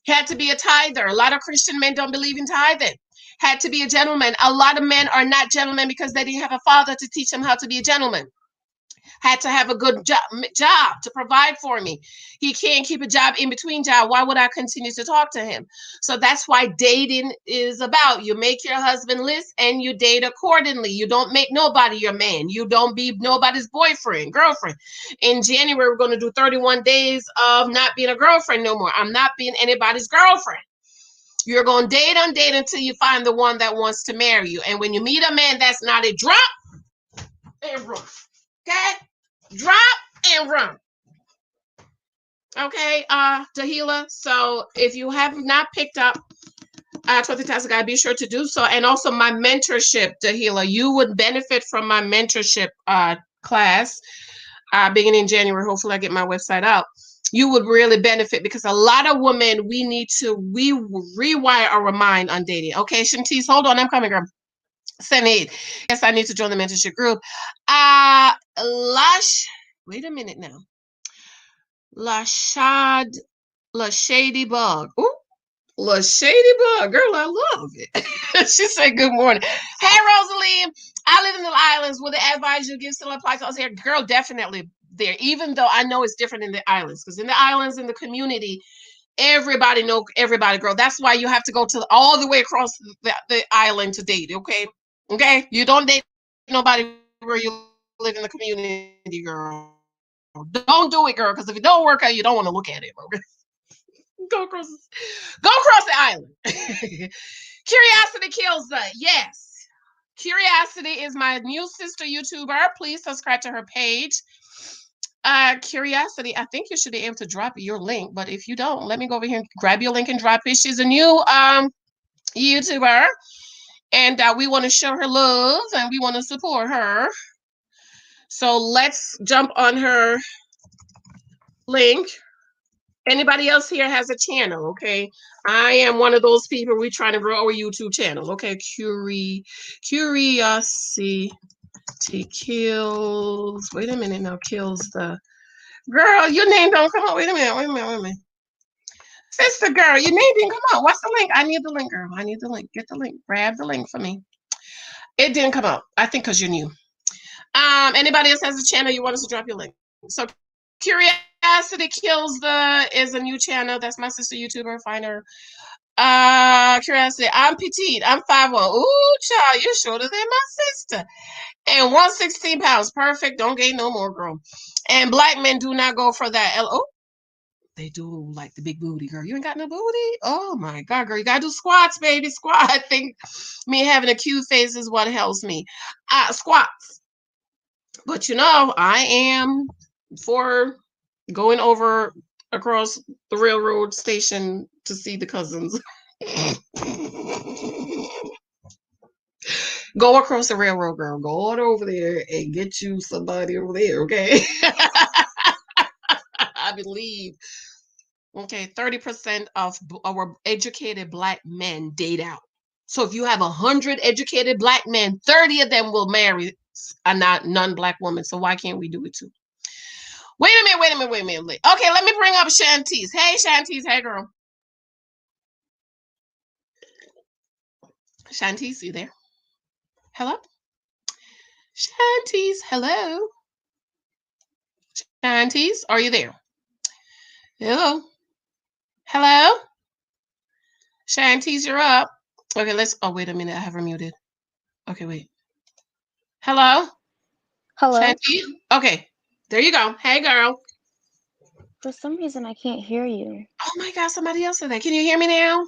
He had to be a tither. A lot of Christian men don't believe in tithing. Had to be a gentleman. A lot of men are not gentlemen because they didn't have a father to teach them how to be a gentleman. had to have a good job to provide for me. He can't keep a job in between job. Why would I continue to talk to him? So that's why dating is about. You make your husband list and you date accordingly. You don't make nobody your man. You don't be nobody's boyfriend, girlfriend. In January, we're going to do 31 days of not being a girlfriend no more. I'm not being anybody's girlfriend. You're going to date until you find the one that wants to marry you. And when you meet a man that's not a drop and run. Okay? Drop and run. Okay, Dahila. So if you have not picked up 20 Tasks Guide, be sure to do so. And also my mentorship, Dahila. You would benefit from my mentorship class beginning in January. Hopefully I get my website up. You would really benefit because a lot of women, we rewire our mind on dating. Okay, Shantice, hold on, I'm coming, girl. 78. Yes, I need to join the mentorship group. Lush, wait a minute now. La Shady Bug. Ooh, La Shady Bug. Girl, I love it. She said, good morning. Hey, Rosalie, I live in the islands. Will the advice you give still apply to us here? Girl, definitely there, even though I know it's different in the islands, because in the islands, in the community, everybody know everybody, girl. That's why you have to go to all the way across the island to date, okay? You don't date nobody where you live in the community, girl. Don't do it, girl, because if it don't work out, you don't want to look at it, okay? Go across the island. Curiosity kills the yes. Curiosity is my new sister YouTuber. Please subscribe to her page. Curiosity, I think you should be able to drop your link, but if you don't, let me go over here and grab your link and drop it. She's a new YouTuber, and we want to show her love and we want to support her. So let's jump on her link. Anybody else here has a channel, okay? I am one of those people, we're trying to grow our YouTube channel, okay? Curiosity kills, wait a minute now, kills the, girl, your name don't come up, wait a minute. Sister girl, your name didn't come up. What's the link? I need the link, girl. I need the link. Get the link. Grab the link for me. It didn't come up. I think because you're new. Anybody else has a channel you want us to drop your link? So Curiosity Kills is a new channel. That's my sister YouTuber. Find her. Curiosity. I'm petite. I'm 5'1". Ooh, child, you're shorter than my sister. And 116 pounds. Perfect. Don't gain no more, girl. And black men do not go for that. Oh, they do like the big booty, girl. You ain't got no booty? Oh my God, girl. You gotta do squats, baby. Squat. I think me having a cute face is what helps me. Squats. But you know, I am for going over across the railroad station to see the cousins. Go across the railroad, girl. Go on over there and get you somebody over there, okay? I believe, okay, 30% of our educated black men date out. So if you have 100 educated black men, 30 of them will marry a non-black woman. So why can't we do it too? Wait a minute. Okay, let me bring up Shantice. Hey, Shantice. Hey, girl. Shantice, you there? Hello? Shantice, hello? Shantice, are you there? Hello? Hello? Shantice, you're up. Okay, oh, wait a minute. I have her muted. Okay, wait. Hello? Hello? Shantice? Okay, there you go. Hey, girl. For some reason, I can't hear you. Oh, my God, somebody else said that. Can you hear me now?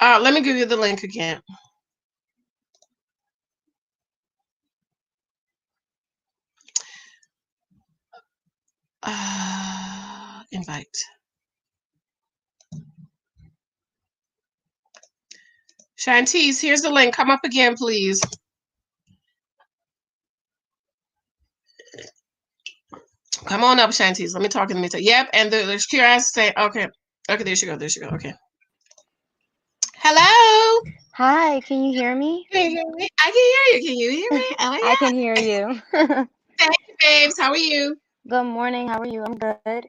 Let me give you the link again. Invite. Shantice, here's the link. Come up again, please. Come on up, Shantice. Let me talk in the meantime. Yep, and there's Curiosity. Okay, there she go. Okay. Hello. Hi, can you hear me? Can you hear me? I can hear you. Can you hear me? Oh, yeah. I can hear you. Thank you, babes. How are you? Good morning. How are you? I'm good. Good,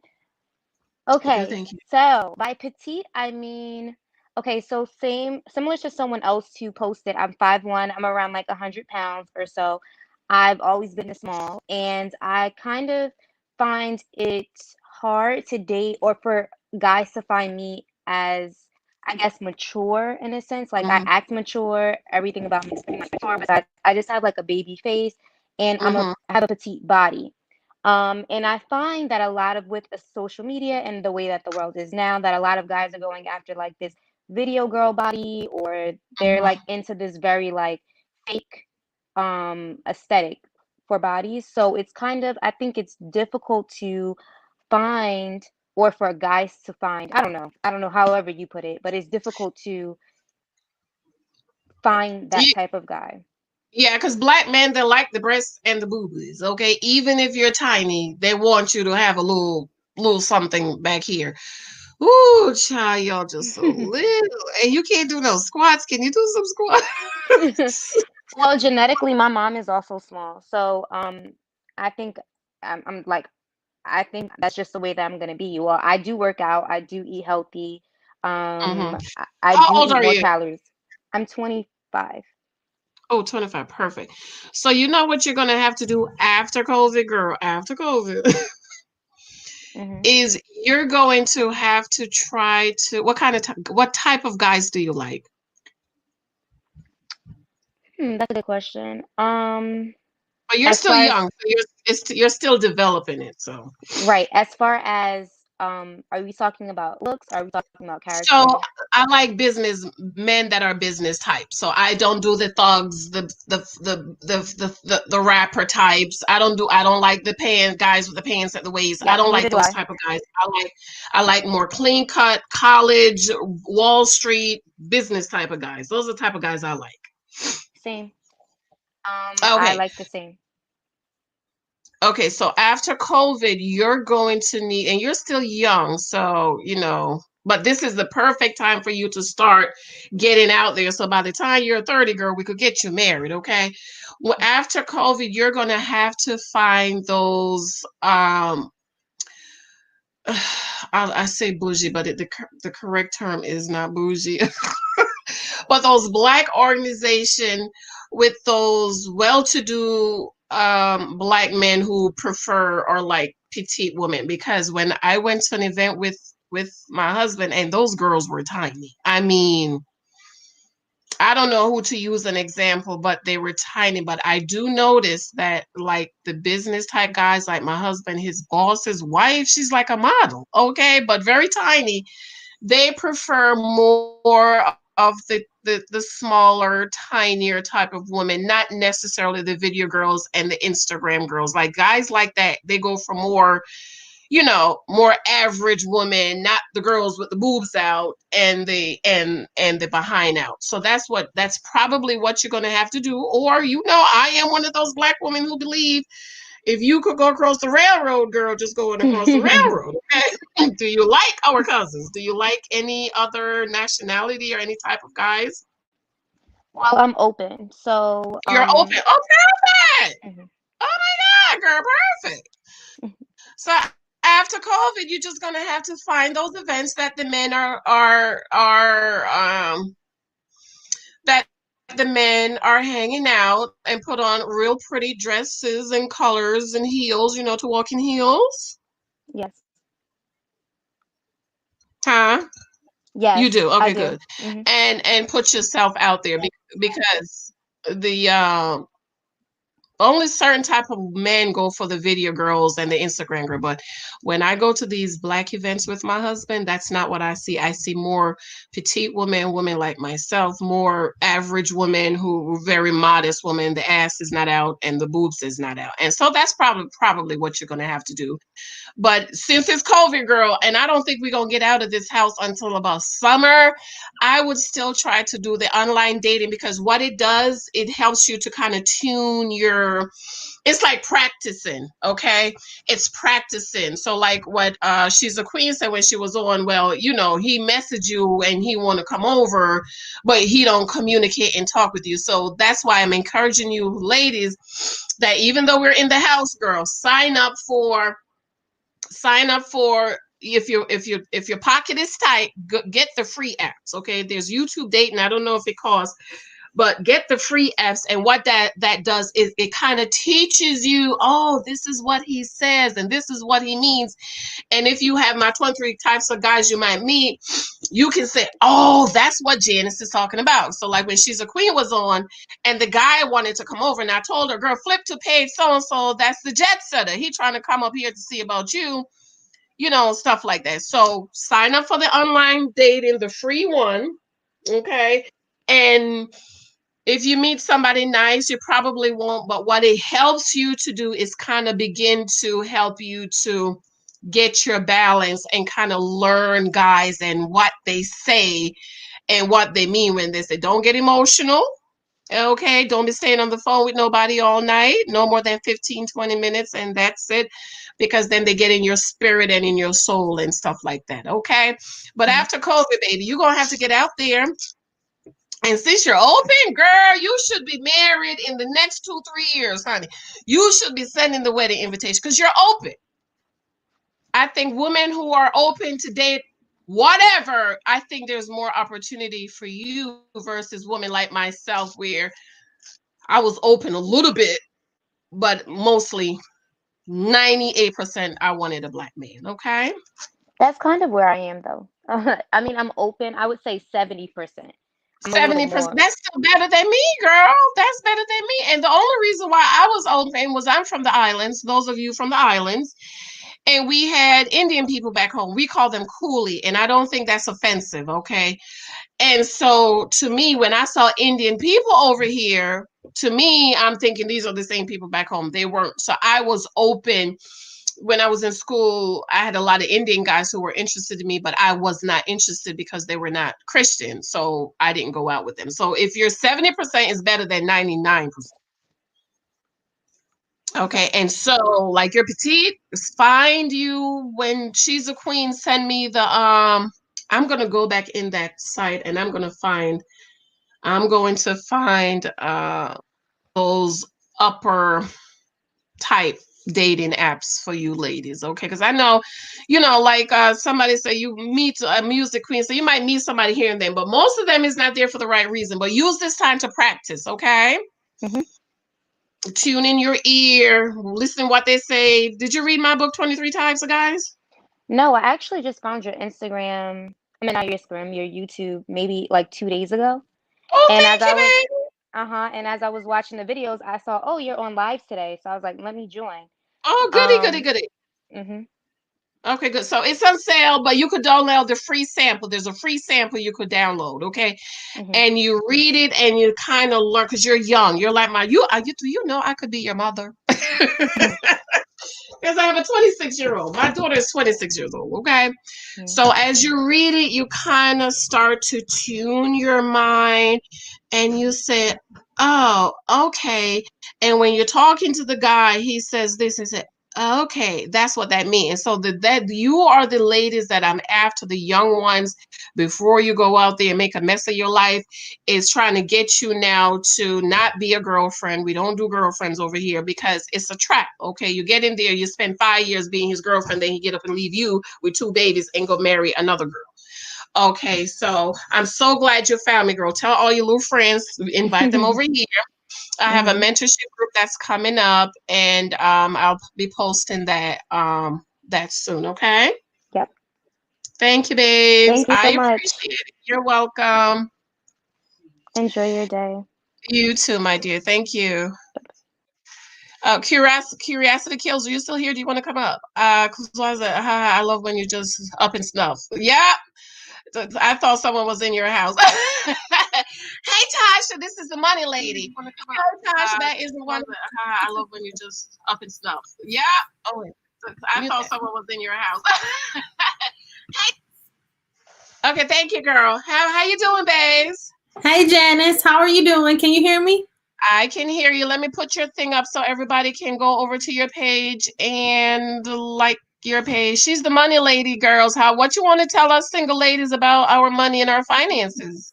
Okay, thank you. so by petite, I mean Okay, so similar to someone else who posted, I'm 5'1", I'm around like 100 pounds or so. I've always been small, and I kind of find it hard to date or for guys to find me as, I guess, mature in a sense. Like I Mm-hmm. act mature, everything about me is pretty much mature, besides I just have like a baby face and Mm-hmm. I have a petite body. And I find that a lot of with the social media and the way that the world is now, that a lot of guys are going after like this video girl body, or they're like Mm-hmm. into this very like fake aesthetic for bodies. So it's kind of, I think it's difficult to find, or for guys to find, I don't know however you put it, but it's difficult to find that type of guy. Yeah, because black men, they like the breasts and the boobies. Okay, even if you're tiny, they want you to have a little something back here. Ooh, child, y'all just so little, and you can't do no squats. Can you do some squats? Well, genetically my mom is also small, so I think I'm like, I think that's just the way that I'm gonna be. Well, I do work out, I do eat healthy, Hmm. I How do old eat are more you? calories. I'm 25. Oh, 25. Perfect. So you know what you're gonna have to do after COVID, girl. After COVID, Hmm. is you're going to have to try to what type of guys do you like? That's a good question. But you're As still far as young, so you're still developing it. So. right, as far as are we talking about looks? Or are we talking about So character? I like business men that are business types. So I don't do the thugs, the rapper types. I don't like the pants guys with the pants at the waist. I Yep, don't neither like do those I. type of guys. I like more clean cut, college, Wall Street, business type of guys. Those are the type of guys I like. Same. I Okay. like the same. Okay, so after COVID, you're going to need, and you're still young, so, but this is the perfect time for you to start getting out there. So by the time you're 30, girl, we could get you married, okay? Well, after COVID, you're going to have to find those, I say bougie, but the correct term is not bougie. But those black organization with those well-to-do black men who prefer or like petite women, because when I went to an event with my husband, and those girls were tiny. I mean, I don't know who to use an example, but they were tiny. But I do notice that like the business type guys, like my husband, his boss's wife, she's like a model, okay, but very tiny. They prefer more of the smaller, tinier type of woman, not necessarily the video girls and the Instagram girls. Like guys like that, they go for more, more average woman, not the girls with the boobs out and the behind out. So that's probably what you're gonna have to do. Or I am one of those black women who believe if you could go across the railroad, girl, just going across the railroad. Okay. Do you like our cousins? Do you like any other nationality or any type of guys? Well, I'm open. So, You're open. Oh, perfect. mhm. Oh my God, girl, perfect. So after COVID, you're just gonna have to find those events that the men are that the men are hanging out and put on real pretty dresses and colors and heels, to walk in heels. Yes. Huh? You Yes, do. I Okay, do. good. Hmm. And put yourself out there because the only certain type of men go for the video girls and the Instagram girl. But when I go to these black events with my husband, that's not what I see. I see more petite women like myself, more average women who very modest women. The ass is not out and the boobs is not out. And so that's probably what you're gonna have to do. But since it's COVID, girl, and I don't think we're gonna get out of this house until about summer, I would still try to do the online dating, because what it does, it helps you to kind of tune it's like practicing, okay? It's practicing. So like what She's a Queen said when she was on, well, he messaged you and he want to come over, but he don't communicate and talk with you. So that's why I'm encouraging you ladies that even though we're in the house, girl, sign up for if your pocket is tight, get the free apps. Okay, there's YouTube Dating. I don't know if it costs, but get the free apps. And what that does is it kind of teaches you, oh, this is what he says and this is what he means. And if you have my 23 types of guys you might meet, you can say, oh, that's what Janice is talking about. So like when She's a Queen was on and the guy wanted to come over, and I told her, girl, flip to page so-and-so, that's the jet setter. He trying to come up here to see about you, you know, stuff like that. So sign up for the online dating, the free one. Okay. And if you meet somebody nice, you probably won't. But what it helps you to do is kind of begin to help you to get your balance and kind of learn guys and what they say and what they mean when they say, don't get emotional. Okay, don't be staying on the phone with nobody all night, no more than 15-20 minutes, and that's it, because then they get in your spirit and in your soul and stuff like that. Okay, but after COVID, baby, you're gonna have to get out there. And since you're open, girl, you should be married in the next 2-3 years, honey. You should be sending the wedding invitation because you're open. I think women who are open to date whatever, I think there's more opportunity for you versus women like myself, where I was open a little bit, but mostly 98% I wanted a black man. Okay. That's kind of where I am though. I mean, I'm open. I would say 70%. I'm a little 70%. more. That's still better than me, girl. That's better than me. And the only reason why I was open was I'm from the islands. Those of you from the islands. And we had Indian people back home. We call them coolie, and I don't think that's offensive, okay? And so to me, when I saw Indian people over here, to me, I'm thinking these are the same people back home. They weren't. So I was open. When I was in school, I had a lot of Indian guys who were interested in me, but I was not interested because they were not Christian. So I didn't go out with them. So if you're 70% is better than 99%. Okay, and so like your petite, find you when She's a Queen, send me the I'm gonna go back in that site and I'm going to find those upper type dating apps for you ladies, okay? Because I know, you know, like somebody say you meet a music queen, so you might meet somebody here and then, but most of them is not there for the right reason. But use this time to practice, okay? Mm-hmm. Tune in your ear, listen to what they say. Did you read my book 23 Types of Guys? No, I actually just found your Instagram. I mean, not your Instagram, your YouTube, maybe like 2 days ago. Oh, And as thank you, I was, baby. and as I was watching the videos, I saw, oh, you're on live today. So I was like, let me join. Oh, goody, goody, goody. Mm-hmm. Okay, good. So it's on sale, but you could download the free sample. There's a free sample you could download, okay? Mm-hmm. And you read it and you kind of learn, because you're young. You're like you know I could be your mother. Because I have a 26-year-old. My daughter is 26 years old, okay? Mm-hmm. So as you read it, you kind of start to tune your mind and you say, oh, okay. And when you're talking to the guy, he says this and said, okay, that's what that means. So that you are the ladies that I'm after, the young ones, before you go out there and make a mess of your life, is trying to get you now to not be a girlfriend. We don't do girlfriends over here because it's a trap. Okay, you get in there, you spend 5 years being his girlfriend, then he get up and leave you with 2 babies and go marry another girl. Okay, so I'm so glad you found me, girl. Tell all your little friends, invite them over here. I have a mentorship group that's coming up, and I'll be posting that soon. Okay. Yep. Thank you, babes. Thank you so I much. appreciate it. You're welcome. Enjoy your day. You too, my dear. Thank you. Curiosity kills. Are you still here? Do you want to come up? I love when you just up and snuff. Yeah. I thought someone was in your house. Hey, Tasha, this is the money lady. Hey, Tasha, that is the one. I love when you just up and snuff. Yeah. Oh, I thought someone was in your house. Hey. Okay, thank you, girl. How you doing, babes? Hey, Janice. How are you doing? Can you hear me? I can hear you. Let me put your thing up so everybody can go over to your page and like your page. She's the money lady, girls. What you want to tell us single ladies about our money and our finances?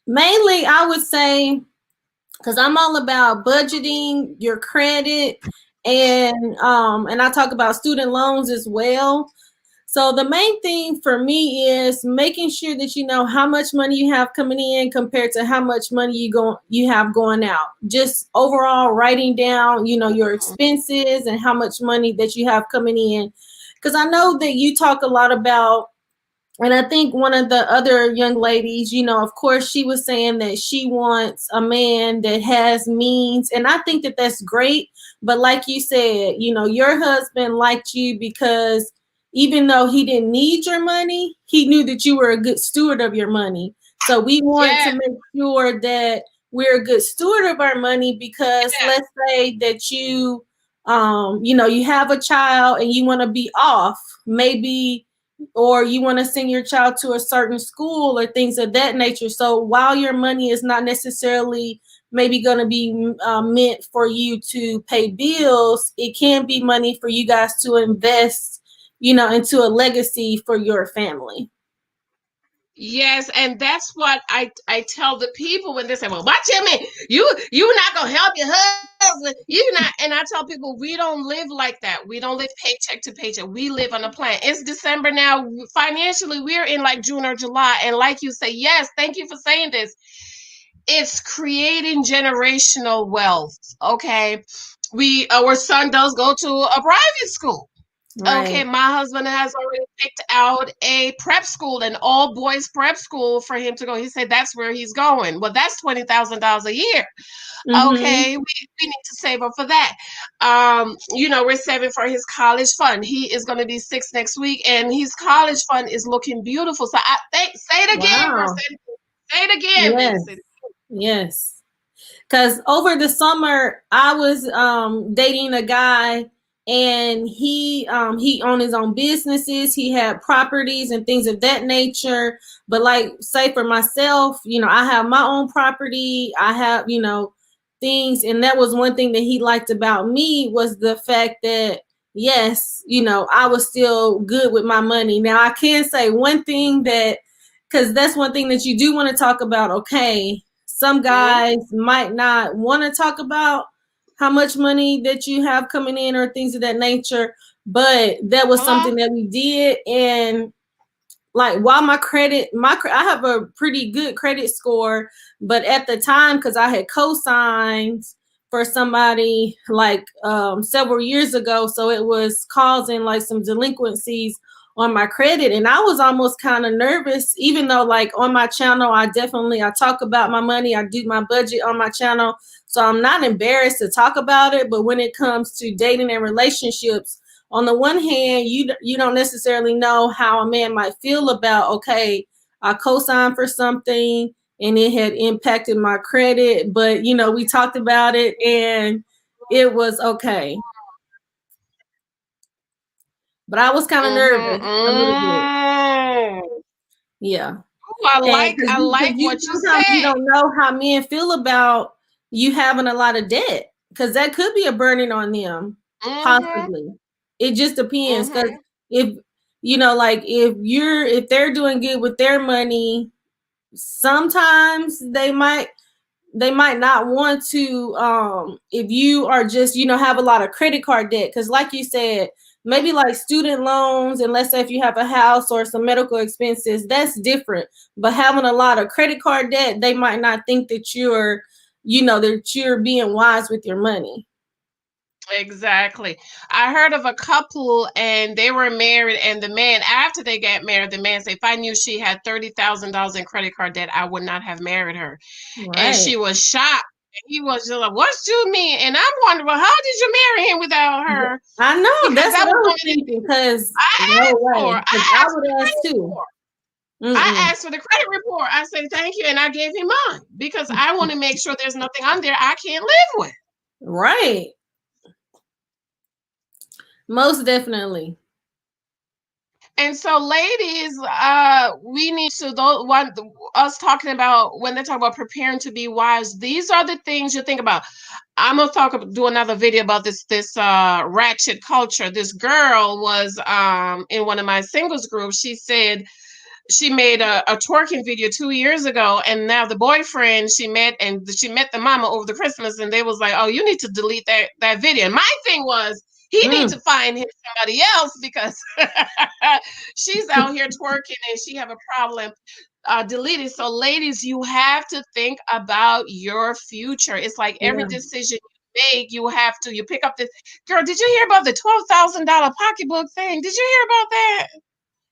Mainly, I would say, because I'm all about budgeting your credit and I talk about student loans as well. So the main thing for me is making sure that you know how much money you have coming in compared to how much money you have going out. Just overall writing down, you know, your expenses and how much money that you have coming in. Because I know that you talk a lot about, and I think one of the other young ladies, you know, of course, she was saying that she wants a man that has means. And I think that that's great. But like you said, you know, your husband liked you because even though he didn't need your money, he knew that you were a good steward of your money. So we want to Yes, make sure that we're a good steward of our money because yes. let's say that you know, you have a child and you want to be off, maybe, or you want to send your child to a certain school or things of that nature. So while your money is not necessarily maybe going to be meant for you to pay bills, it can be money for you guys to invest, you know, into a legacy for your family. Yes, and that's what I tell the people when they say, "Well, watch him, you not gonna help your husband, you not." And I tell people, we don't live like that. We don't live paycheck to paycheck. We live on a plan. It's December now. Financially, we're in like June or July, and like you say, yes, thank you for saying this. It's creating generational wealth. Okay, our son does go to a private school. Okay, Right. my husband has already picked out a prep school, an all boys prep school for him to go. He said that's where he's going. Well, that's $20,000 a year. Mm-hmm. Okay, we need to save up for that. You know, we're saving for his college fund. He is going to be 6 next week, and his college fund is looking beautiful. So say it again, girl. Wow. Say it again, Yes. Vincent. Yes. Because over the summer, I was dating a guy, and he owned his own businesses. He had properties and things of that nature. But like, say for myself, you know, I have my own property. I have, you know, things, and that was one thing that he liked about me was the fact that yes, you know, I was still good with my money. Now I can say one thing that, because that's one thing that you do want to talk about. Okay, some Mhm. guys might not want to talk about how much money that you have coming in or things of that nature, but that was Hello? something that we did. And like, while I have a pretty good credit score, but at the time, because I had co-signed for somebody like several years ago, so it was causing like some delinquencies on my credit, and I was almost kind of nervous, even though like on my channel I talk about my money, I do my budget on my channel, so I'm not embarrassed to talk about it. But when it comes to dating and relationships, on the one hand, you don't necessarily know how a man might feel about, okay, I co-signed for something and it had impacted my credit, but you know, we talked about it and it was okay. But I was kind of Mhm. nervous a little bit. Mm. Yeah. Ooh, I And like because I like you what you sometimes you said. don't know how men feel about you having a lot of debt, because that could be a burden on them, Mhm. possibly. It just depends, because Mhm. if you know, like if they're doing good with their money, sometimes they might not want to, if you are just, you know, have a lot of credit card debt, because like you said, maybe like student loans, and let's say if you have a house or some medical expenses, that's different. But having a lot of credit card debt, they might not think that you're, you know, that you're being wise with your money. Exactly. I heard of a couple and they were married, and the man, after they got married, the man said, if I knew she had $30,000 in credit card debt, I would not have married her. And Right. she was shocked. He was just like, what you mean? And I'm wondering, well, how did you marry him without her? I know, Because that's that what I was was one of the thinking, things because I no asked for. way, because I I asked for the would ask credit too. report. I Mm-mm. asked for the credit report. I said, thank you. And I gave him mine because I want to make sure there's nothing on there I can't live with. Right. Most definitely. And so, ladies, we need to us talking about when they talk about preparing to be wives. These are the things you think about. I'm gonna do another video about this ratchet culture. This girl was in one of my singles groups. She said she made a twerking video 2 years ago, and now the boyfriend she met the mama over the Christmas, and they was like, oh, you need to delete that video. And my thing was, he need to find him somebody else, because she's out here twerking and she have a problem. Delete it. So ladies, you have to think about your future. It's like every decision you make, you pick up this. Girl, did you hear about the $12,000 pocketbook thing? Did you hear about that?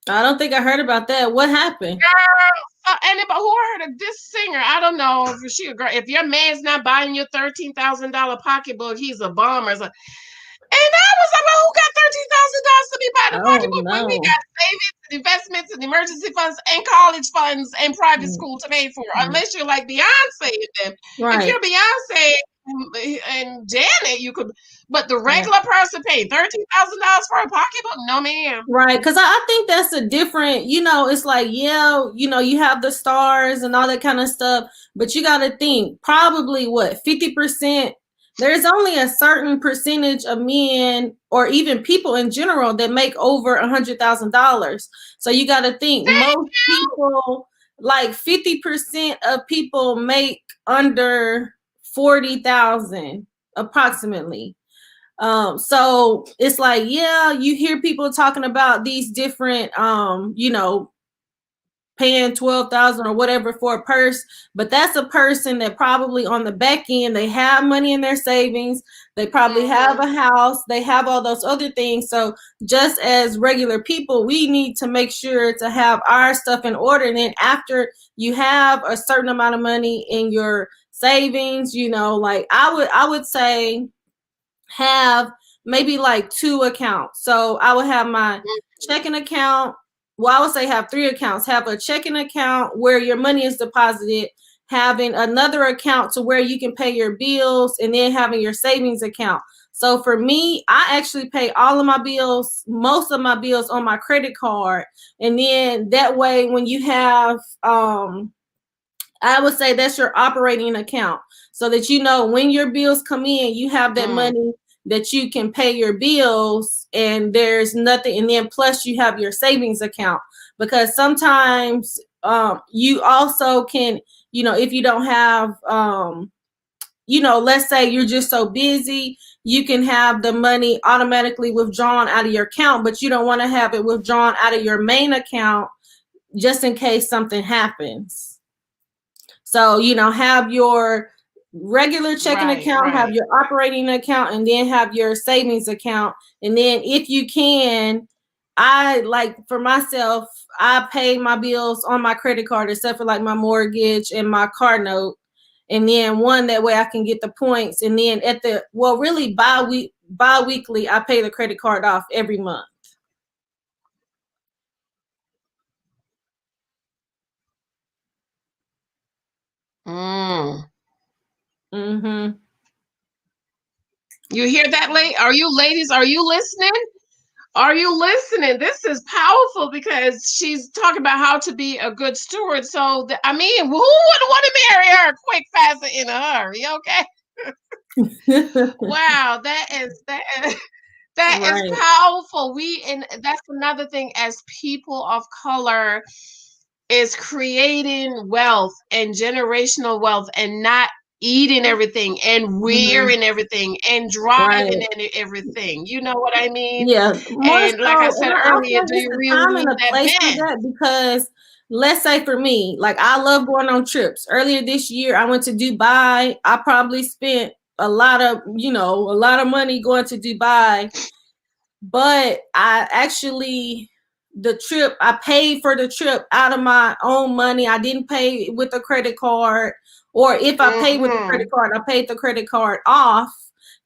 I don't think I heard about that. What happened? Girl, anybody who heard of this singer? I don't know if she a girl. If your man's not buying your $13,000 pocketbook, he's a bum or something. And I was like, well, who got $13,000 to be buying a pocketbook when we got savings and investments and emergency funds and college funds and private school to pay for? Unless you're like Beyonce and them. If you're Beyonce and Janet, you could, but the regular person paying $13,000 for a pocketbook? No, ma'am. Right, because I think that's a different, it's like, you have the stars and all that kind of stuff, but you got to think probably 50%. There's only a certain percentage of men or even people in general that make over $100,000. So you got to think most people, like 50% of people make under 40,000 approximately. So it's like, you hear people talking about these different, paying $12,000 or whatever for a purse, but that's a person that probably on the back end, they have money in their savings. They probably have a house. They have all those other things. So just as regular people, we need to make sure to have our stuff in order. And then after you have a certain amount of money in your savings, like I would say have maybe like 2 accounts. So I would have my checking account. Well, I would say have 3 accounts. Have a checking account where your money is deposited, having another account to where you can pay your bills, and then having your savings account. So for me, I actually pay all of my bills, most of my bills on my credit card. And then that way, when you have, I would say that's your operating account, so that when your bills come in, you have that money that you can pay your bills, and there's nothing. And then plus you have your savings account, because sometimes you also can, if you don't have, let's say you're just so busy, you can have the money automatically withdrawn out of your account, but you don't want to have it withdrawn out of your main account just in case something happens. So, have your regular checking account, have your operating account, and then have your savings account. And then if you can, I like for myself, I pay my bills on my credit card, except for like my mortgage and my car note. And then that way I can get the points. And then really bi-weekly, I pay the credit card off every month. You hear that, ladies? Are you listening? Are you listening? This is powerful, because she's talking about how to be a good steward. So, who wouldn't want to marry her quick, fast, and in a hurry? Okay. Wow, that is powerful. And that's another thing, as people of color, is creating wealth and generational wealth, and not eating everything and wearing everything and driving everything. You know what I mean? Yeah. And like I said earlier, do you really need that? Because let's say for me, like I love going on trips. Earlier this year, I went to Dubai. I probably spent a lot of money going to Dubai, but I paid for the trip out of my own money. I didn't pay with a credit card, or if I paid with the credit card, I paid the credit card off.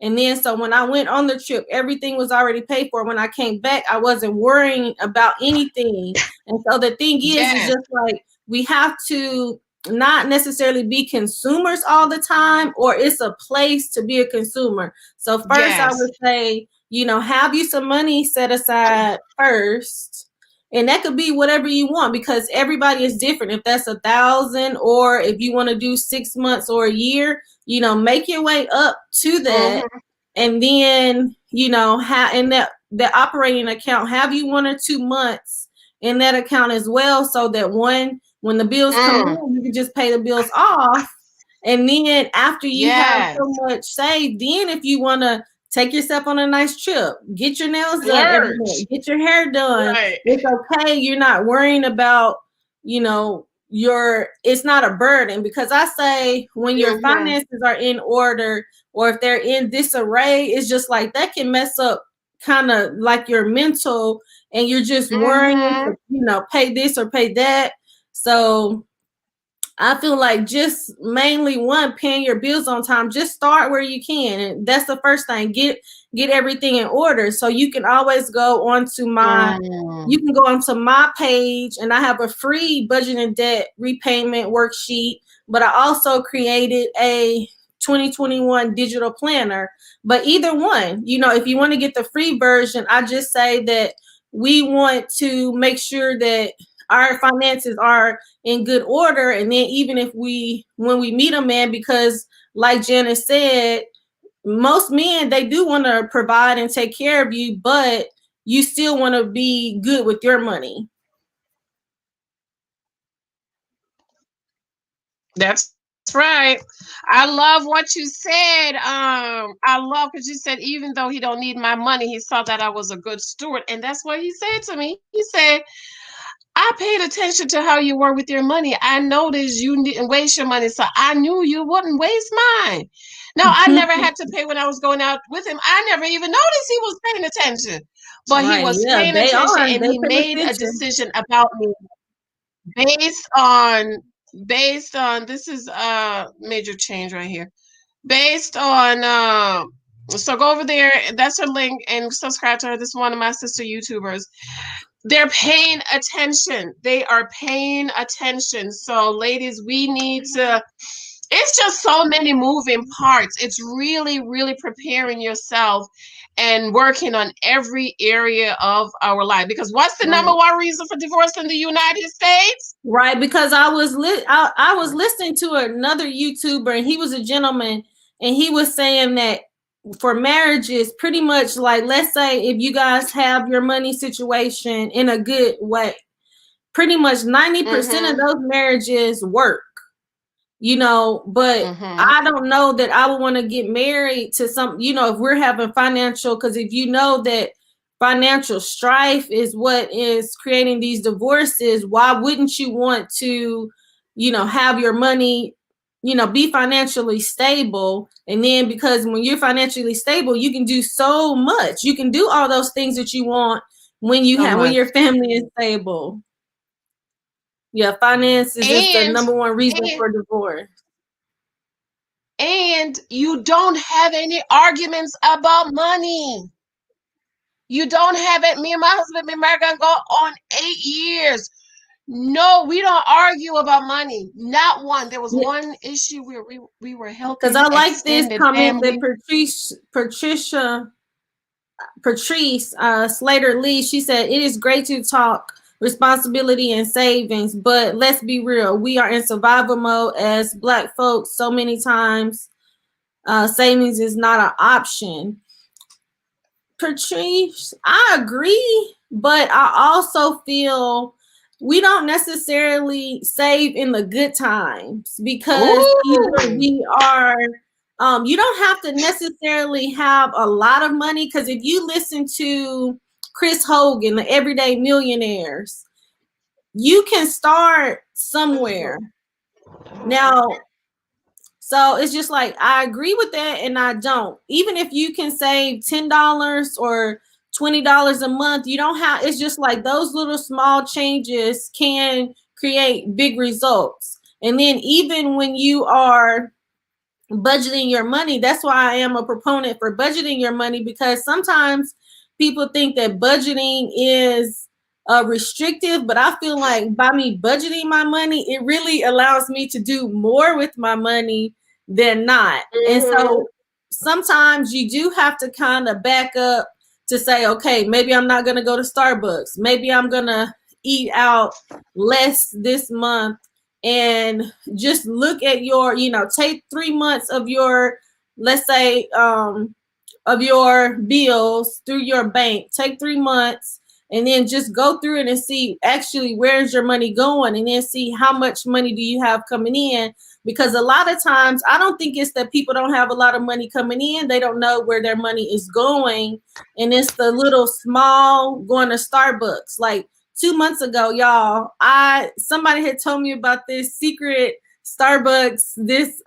And then so when I went on the trip, everything was already paid for. When I came back, I wasn't worrying about anything. And so the thing is just like, we have to not necessarily be consumers all the time, or it's a place to be a consumer. So first I would say, have you some money set aside first. And that could be whatever you want, because everybody is different. If that's 1,000, or if you want to do 6 months or a year, make your way up to that. And then, have in that operating account, have you 1 or 2 months in that account as well, so that when the bills come in, you can just pay the bills off. And then after you have so much saved, then if you want to take yourself on a nice trip, get your nails done every day, get your hair done, it's okay. You're not worrying about, you know, it's not a burden. Because I say when your finances are in order, or if they're in disarray, it's just like that can mess up kind of like your mental, and you're just worrying to, you know, pay this or pay that. So I feel like just mainly paying your bills on time. Just start where you can, and that's the first thing. Get everything in order, so you can always go onto my page, and I have a free budget and debt repayment worksheet. But I also created a 2021 digital planner. But either one, you know, if you want to get the free version, I just say that we want to make sure that our finances are in good order. And then even when we meet a man, because like Janice said, most men, they do want to provide and take care of you, but you still want to be good with your money. That's right. I love what you said. I love, because you said even though he don't need my money, he saw that I was a good steward. And that's what he said to me. He said, I paid attention to how you were with your money. I noticed you didn't waste your money, so I knew you wouldn't waste mine. No, I never had to pay when I was going out with him. I never even noticed he was paying attention. But he was paying attention, and he made a decision about me based on this is a major change right here. Based on so go over there, that's her link, and subscribe to her. This is one of my sister YouTubers. They're paying attention. They are paying attention. So ladies, we need to, it's just so many moving parts. It's really, really preparing yourself and working on every area of our life. Because what's the number one reason for divorce in the United States? Right, because I was listening to another YouTuber, and he was a gentleman, and he was saying that for marriages, pretty much like, let's say if you guys have your money situation in a good way, pretty much 90% of those marriages work, you know. But I don't know that I would want to get married to some, you know, if we're having financial, because if you know that financial strife is what is creating these divorces, why wouldn't you want to, you know, have your money, you know, be financially stable? And then because when you're financially stable, you can do so much. You can do all those things that you want when you when your family is stable. Yeah, finance is just the number one reason for divorce. And you don't have any arguments about money. You don't have it. Me and my husband been married gonna go on 8 years. No, we don't argue about money. Not one. There was one issue where we were helping. Because I like this comment that Patrice Slater Lee, she said, it is great to talk responsibility and savings, but let's be real. We are in survival mode as Black folks. So many times savings is not an option. Patrice, I agree, but I also feel we don't necessarily save in the good times, because either we are, you don't have to necessarily have a lot of money. Because if you listen to Chris Hogan, the Everyday Millionaires, you can start somewhere. Now, so it's just like, I agree with that and I don't. Even if you can save $10 or $20 a month, you don't have, it's just like those little small changes can create big results. And then even when you are budgeting your money, that's why I am a proponent for budgeting your money, because sometimes people think that budgeting is restrictive, but I feel like by me budgeting my money, it really allows me to do more with my money than not. And so sometimes you do have to kind of back up to say, okay, maybe I'm not going to go to Starbucks. Maybe I'm going to eat out less this month, and just look at your, you know, take 3 months of your, let's say, of your bills through your bank. Take 3 months and then just go through it and see actually where's your money going, and then see how much money do you have coming in. Because a lot of times, I don't think it's that people don't have a lot of money coming in. They don't know where their money is going. And it's the little small going to Starbucks. Like 2 months ago, y'all, somebody had told me about this secret Starbucks, this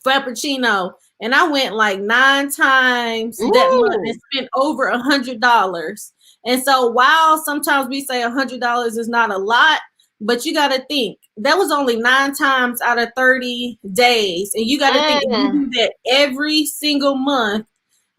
Frappuccino. And I went like 9 times that month and spent over $100. And so while sometimes we say $100 is not a lot, but you got to think that was only 9 times out of 30 days. And you got to think if you do that every single month,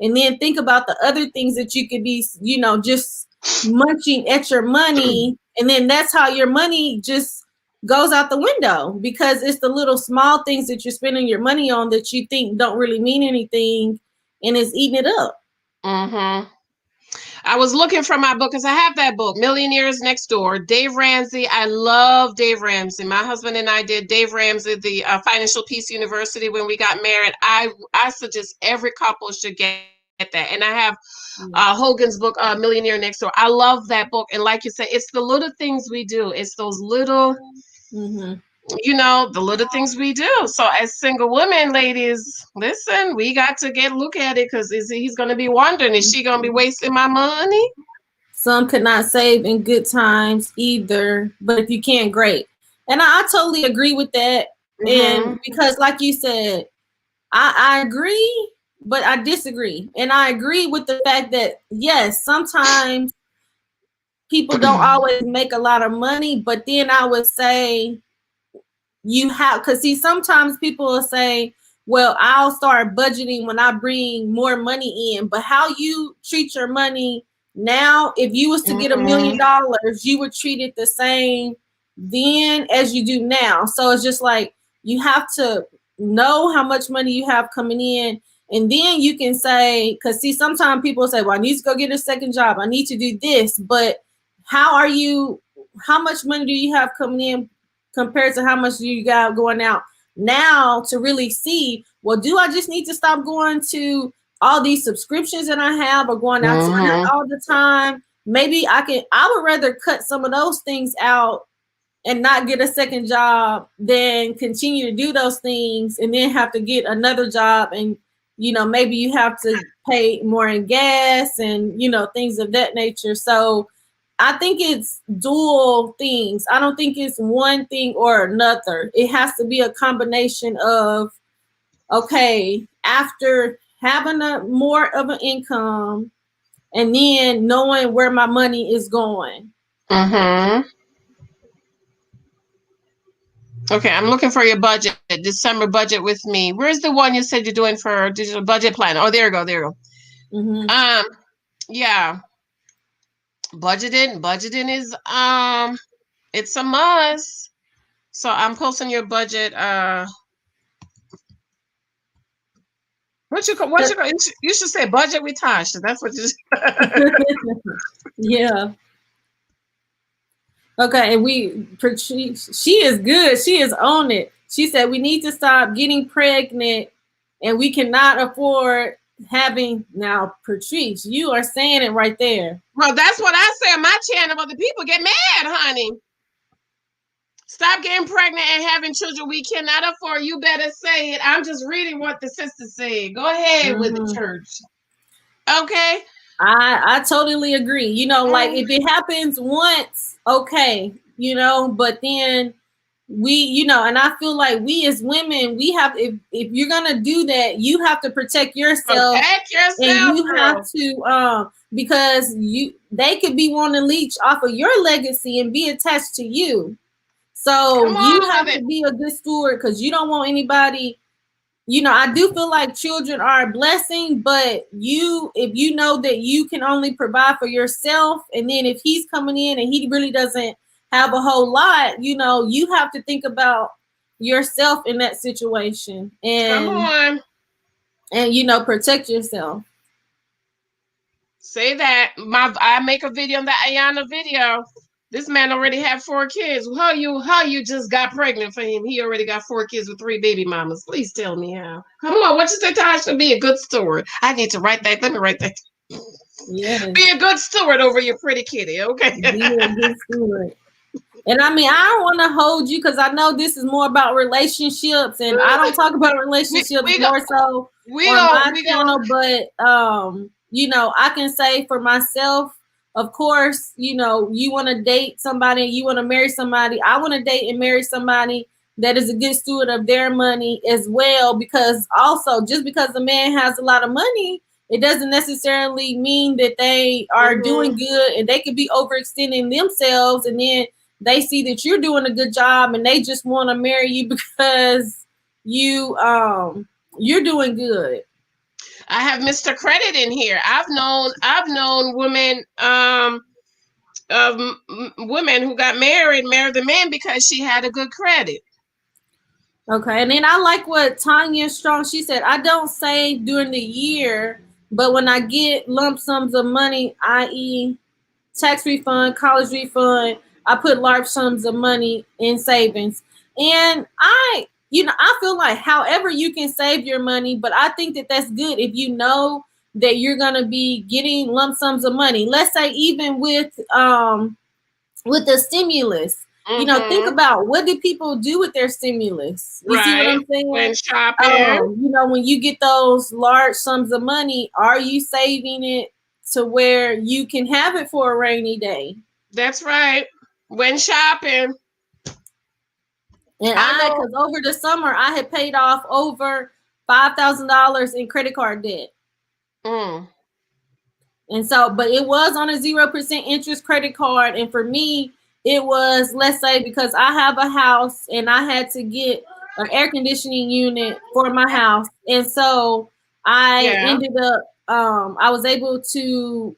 and then think about the other things that you could be, you know, just munching at your money. And then that's how your money just goes out the window, because it's the little small things that you're spending your money on that you think don't really mean anything, and it's eating it up. I was looking for my book because I have that book, Millionaires Next Door. Dave Ramsey. I love Dave Ramsey. My husband and I did Dave Ramsey, the Financial Peace University, when we got married. I suggest every couple should get that. And I have Hogan's book, Millionaire Next Door. I love that book. And like you said, it's the little things we do. It's those little, you know, the little things we do. So as single women, ladies, listen, we got to look at it, because he's going to be wondering, is she going to be wasting my money? Some could not save in good times either, but if you can, great. And I totally agree with that. And because like you said, I agree, but I disagree. And I agree with the fact that, yes, sometimes people don't always make a lot of money, but then I would say you have, because see, sometimes people will say, well, I'll start budgeting when I bring more money in. But how you treat your money now, if you was to get $1 million, you would treat it the same then as you do now. So it's just like, you have to know how much money you have coming in. And then you can say, because see, sometimes people say, well, I need to go get a second job. I need to do this. But how much money do you have coming in compared to how much do you got going out now, to really see, well, do I just need to stop going to all these subscriptions that I have, or going out to dinner all the time? Maybe I would rather cut some of those things out and not get a second job than continue to do those things and then have to get another job. And, you know, maybe you have to pay more in gas and, you know, things of that nature. So I think it's dual things. I don't think it's one thing or another. It has to be a combination of, okay, after having more of an income and then knowing where my money is going. Okay, I'm looking for your budget, December budget with me. Where's the one you said you're doing for digital budget plan? Oh, there you go. Yeah. Budgeting is it's a must. So I'm posting your budget. You should say budget with Tasha. That's what you Yeah. Okay, and she is good. She is on it. She said we need to stop getting pregnant, and we cannot afford having. Now, Patrice, you are saying it right there. Well, that's what I say on my channel, but the people get mad, honey. Stop getting pregnant and having children. We cannot afford. You better say it. I'm just reading what the sister said. Go ahead with the church. Okay. I totally agree. You know, like if it happens once, okay, you know, but then we, you know, and I feel like we as women, we have, if you're gonna do that, you have to protect yourself. And you have to because they could be wanting to leech off of your legacy and be attached to you. So you have to be a good steward, because you don't want anybody. You know, I do feel like children are a blessing, but if you know that you can only provide for yourself, and then if he's coming in and he really doesn't have a whole lot, you know, you have to think about yourself in that situation and you know, protect yourself. Say that. I make a video on the Ayana video. This man already had 4 kids. How you just got pregnant for him? He already got 4 kids with 3 baby mamas. Please tell me how. Come on, what you say, Tasha? Be a good story. I need to write that. Let me write that. Yes. Be a good steward over your pretty kitty, okay? Be a good steward. And I mean, I don't want to hold you because I know this is more about relationships, and I don't talk about relationships more so on my channel. But you know, I can say for myself, of course, you know, you want to date somebody, you want to marry somebody. I want to date and marry somebody that is a good steward of their money as well, because also just because a man has a lot of money, it doesn't necessarily mean that they are doing good, and they could be overextending themselves, and then they see that you're doing a good job and they just want to marry you because you're doing good. I have Mr. Credit in here. I've known women women who got married the man because she had a good credit. Okay, and then I like what Tanya Strong, she said, I don't save during the year, but when I get lump sums of money, i.e. tax refund, college refund, I put large sums of money in savings. And I feel like however you can save your money, but I think that that's good if you know that you're going to be getting lump sums of money. Let's say even with the stimulus, you know, think about what did people do with their stimulus? You see what I'm saying? When shopping. You know, when you get those large sums of money, are you saving it to where you can have it for a rainy day? That's right. When shopping. And I because over the summer, I had paid off over $5,000 in credit card debt. And so, but it was on a 0% interest credit card. And for me, it was, let's say, because I have a house and I had to get an air conditioning unit for my house. And so I ended up, I was able to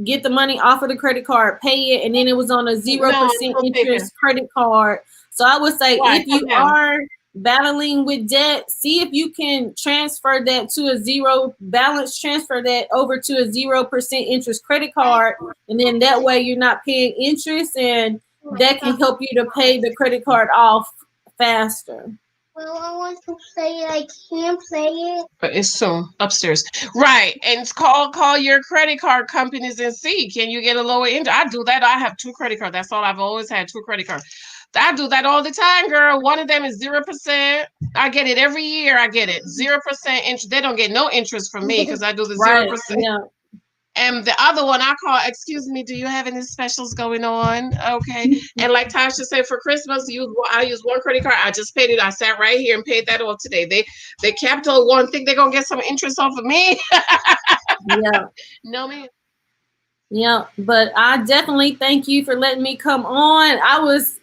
get the money off of the credit card, pay it, and then it was on a 0% interest credit card. So I would say if you are battling with debt, see if you can transfer that to a zero balance, transfer that over to a 0% interest credit card. And then that way you're not paying interest, and that can help you to pay the credit card off faster. Well, I want to play it. I can't play it. But it's soon upstairs. Right. And it's call your credit card companies and see, can you get a lower interest? I do that. I have 2 credit cards. That's all I've always had, 2 credit cards. I do that all the time, girl. One of them is 0%. I get it every year. I get it 0% interest. They don't get no interest from me because I do the 0%. Yeah. And the other one I call, excuse me, do you have any specials going on? Okay. And like Tasha said, for Christmas, I use 1 credit card. I just paid it. I sat right here and paid that off today. They Capital One think they're gonna get some interest off of me. Yeah. No, man. Yeah, but I definitely thank you for letting me come on. I was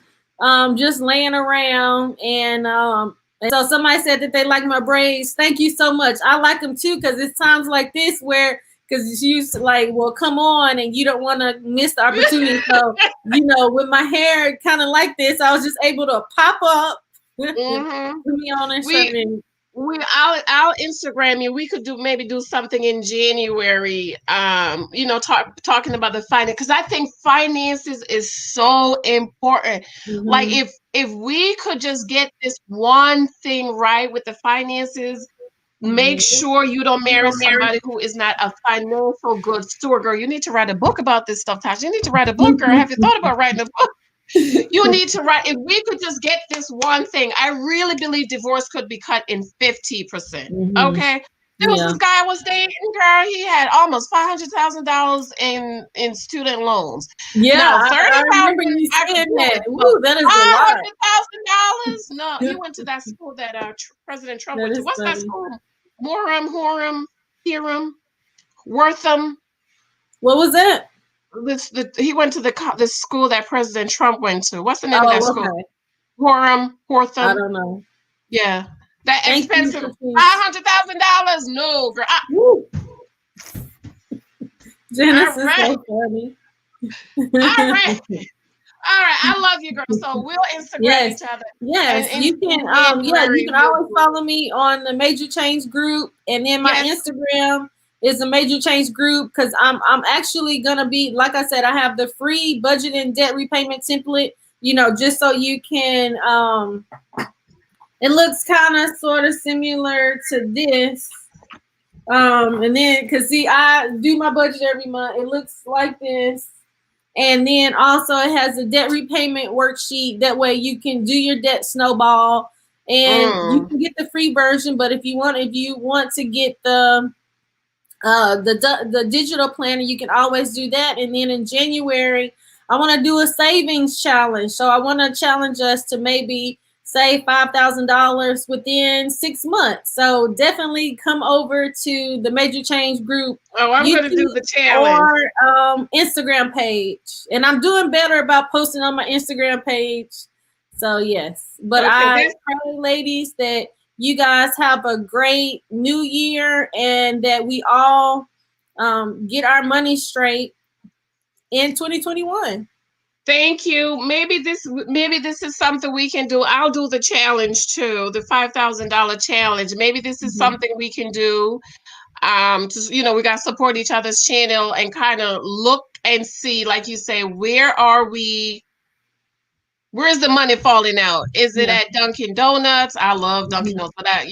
just laying around, and so somebody said that they like my braids. Thank you so much. I like them too, because it's times like this where, because you like, well, come on, and you don't want to miss the opportunity. So, you know, with my hair kind of like this, I was just able to pop up, put me on and something. I'll Instagram you. We could maybe do something in January. You know, talking about the finance, because I think finances is so important. Like if we could just get this one thing right with the finances, make sure you don't marry somebody who is not a financial good steward. Girl, you need to write a book about this stuff, Tasha. You need to write a book, girl. Have you thought about writing a book? You need to write. If we could just get this one thing, I really believe divorce could be cut in 50%. Okay. There was this guy I was dating, girl. He had almost $500,000 in student loans. Yeah, now, I remember you saying that. Ooh, that is a $500,000. No, he went to that school that President Trump went to. What's that school? Wortham. What was that? He went to the school that President Trump went to. What's the name of that school? Wortham. I don't know. Yeah, that expensive $500,000. No, girl. Janice is so funny. All right. I love you, girl. So we'll Instagram each other. Yes, you can. You can always follow me on the Major Change group, and then my Instagram is a Major Change group, because I'm actually gonna be, like I said, I have the free budget and debt repayment template, you know, just so you can it looks kind of sort of similar to this. And then, cause see, I do my budget every month. It looks like this. And then also it has a debt repayment worksheet. That way you can do your debt snowball, and you can get the free version. But if you want to get the digital planner, you can always do that. And then in January, I want to do a savings challenge. So I want to challenge us to maybe save $5,000 within 6 months. So definitely come over to the Major Change group. Oh, I'm going to do the challenge. Or Instagram page. And I'm doing better about posting on my Instagram page. So yes, but Okay, I pray, ladies, that you guys have a great new year, and that we all get our money straight in 2021. Thank you. Maybe this is something we can do. I'll do the challenge too, the $5,000 challenge. Maybe this is something we can do. We got to support each other's channel and kind of look and see, like you say, where's the money falling out? Is it at Dunkin' Donuts? I love Dunkin' Donuts, but I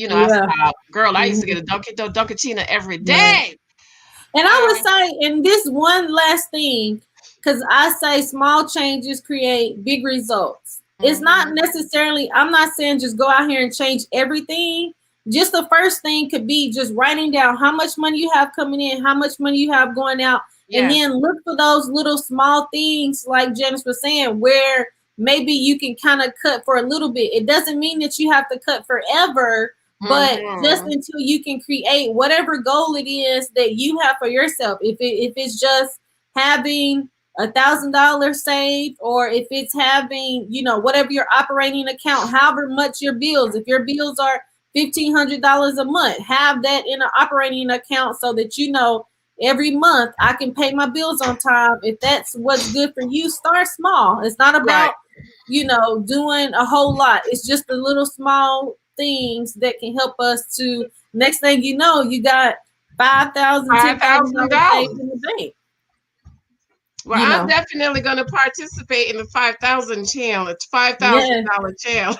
used to get a Dunkin' every day. And I would say, and this one last thing, because I say small changes create big results. It's not necessarily, I'm not saying just go out here and change everything. Just the first thing could be just writing down how much money you have coming in, how much money you have going out, and then look for those little small things, like Janice was saying, where maybe you can kind of cut for a little bit. It doesn't mean that you have to cut forever, but just until you can create whatever goal it is that you have for yourself. If it's just having $1,000 saved, or if it's having, whatever your operating account, however much your bills, if your bills are $1,500 a month, have that in an operating account so that every month I can pay my bills on time. If that's what's good for you, start small. It's not about doing a whole lot. It's just the little small things that can help us to, next thing you know, you got $5,000, $10,000 saved in the bank. Well, I'm definitely going to participate in the 5,000 challenge, $5,000 challenge.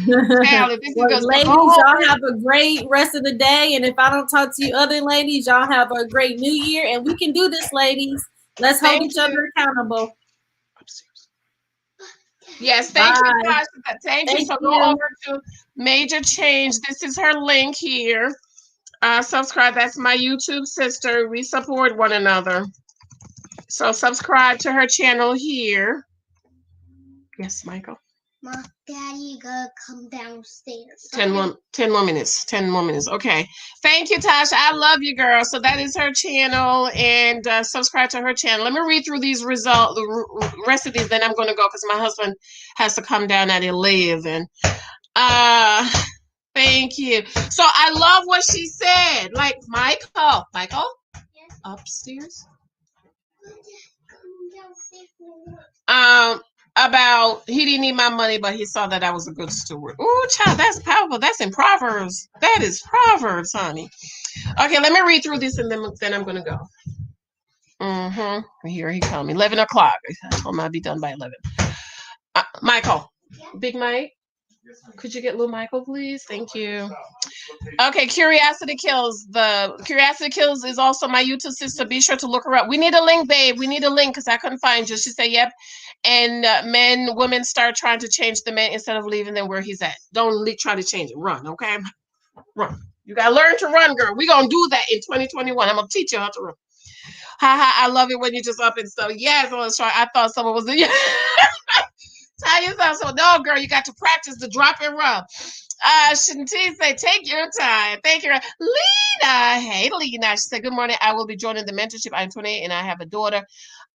Ladies, y'all have a great rest of the day. And if I don't talk to you other ladies, y'all have a great new year. And we can do this, ladies. Let's hold each other accountable. Yes, thank you, Tasha. Thank you. So go over to Major Change. This is her link here. Subscribe. That's my YouTube sister. We support one another. So subscribe to her channel here. Yes, Michael. Mom, Daddy, gotta come downstairs. 10 more minutes. 10 more minutes. Okay. Thank you, Tasha. I love you, girl. So that is her channel, and subscribe to her channel. Let me read through these results, the rest of these, then I'm going to go because my husband has to come down at 11. Thank you. So I love what she said. Like, Michael, yes. Upstairs. About he didn't need my money, but he saw that I was a good steward. Oh, child, that's powerful. That's in Proverbs. That is Proverbs, honey. Okay, let me read through this, and then I'm gonna go. Here he comes. 11 o'clock. I told him I'd be done by 11. Michael, Big Mike, could you get little Michael, please? Thank you. Okay, Curiosity Kills. The Curiosity Kills is also my YouTube sister. Be sure to look her up. We need a link, babe. We need a link because I couldn't find you. She said, yep. And women start trying to change the man instead of leaving them where he's at. Don't try to change it. Run, okay? Run. You got to learn to run, girl. We're going to do that in 2021. I'm going to teach you how to run. I love it when you just up and so. Yes, I thought someone was in. Tell yourself so. No, girl, you got to practice the drop and run. Shanti say, take your time. Thank you. Lena. Hey, Lena. She said, good morning. I will be joining the mentorship. I'm 28 and I have a daughter.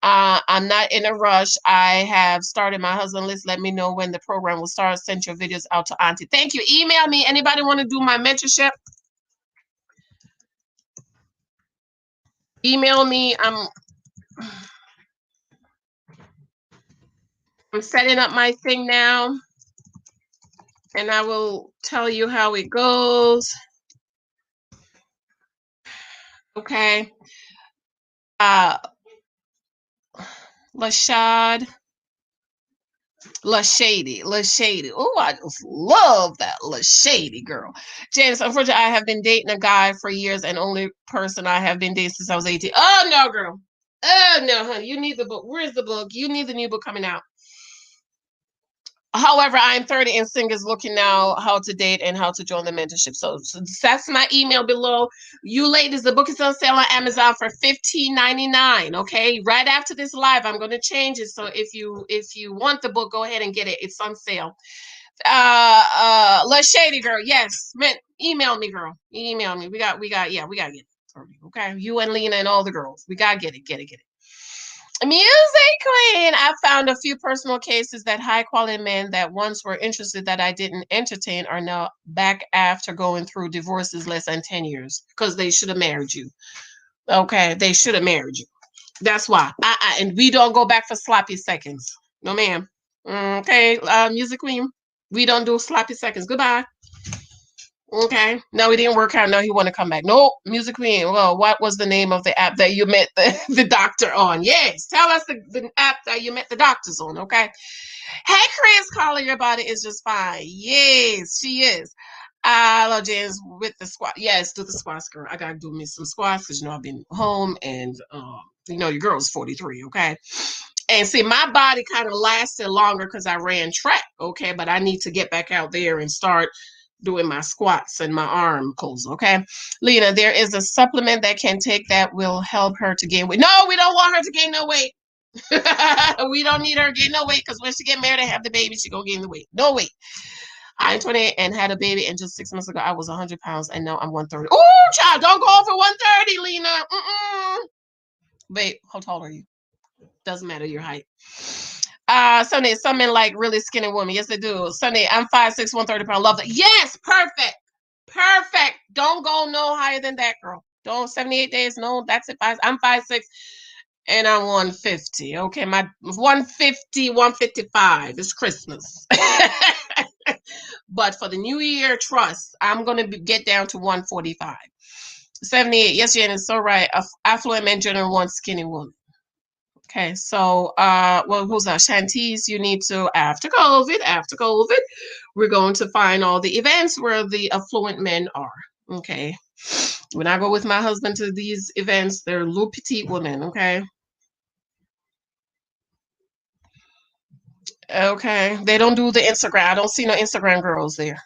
I'm not in a rush. I have started my husband list. Let me know when the program will start. Send your videos out to Auntie. Thank you. Email me. Anybody want to do my mentorship? Email me. I'm setting up my thing now, and I will tell you how it goes. Okay. Lashad. Shady. Oh, I just love that Shady girl. Janice, unfortunately, I have been dating a guy for years and only person I have been dating since I was 18. Oh, no, girl. Oh, no, honey. You need the book. Where's the book? You need the new book coming out. However, I'm 30 and single is looking now how to date and how to join the mentorship. So that's my email below. You ladies, the book is on sale on Amazon for $15.99. Okay, right after this live, I'm going to change it. So if you want the book, go ahead and get it. It's on sale. Let's Shady girl, yes, man, email me, girl. Email me. We got we gotta get it. Okay, you and Lena and all the girls. We gotta get it. Music queen. I found a few personal cases that high quality men that once were interested that I didn't entertain are now back after going through divorces less than 10 years because they should have married you. Okay, they should have married you. That's why. And we don't go back for sloppy seconds. No, ma'am. Okay, music queen. We don't do sloppy seconds. Goodbye. Okay. No, it didn't work out. No, he want to come back. No, music queen. Well, what was the name of the app that you met the doctor on? Yes. Tell us the app that you met the doctors on. Okay. Hey, Chris, calling your body is just fine. Yes, she is. Hello, Janice, with the squat. Yes, do the squats, girl. I gotta do me some squats because I've been home and your girl's 43. Okay. And see, my body kind of lasted longer because I ran track. Okay, but I need to get back out there and start doing my squats and my arm pulls. Okay, Lena, there is a supplement that can take that will help her to gain weight. No, we don't want her to gain no weight. We don't need her to gain no weight because when she get married and have the baby, she gonna gain the weight. No weight. I'm 28 and had a baby, and just 6 months ago I was 100 pounds, and now I'm 130. Oh, child, don't go over 130, Lena. Wait, how tall are you? Doesn't matter your height. Sunday, some men like really skinny women. Yes, they do. Sunday, I'm 5'6", 130 pounds. Love that. Yes, perfect. Don't go no higher than that, girl. Don't 78 days. No, that's it. I'm 5'6", and I'm 150. Okay, my 150, 155. It's Christmas. But for the new year, trust, I'm gonna get down to 145. 78. Yes, Jen is so right. Affluent men generally want skinny women. Okay, so who's that? Shantice, you need to after COVID, we're going to find all the events where the affluent men are. Okay. When I go with my husband to these events, they're little petite women, okay? Okay. They don't do the Instagram. I don't see no Instagram girls there.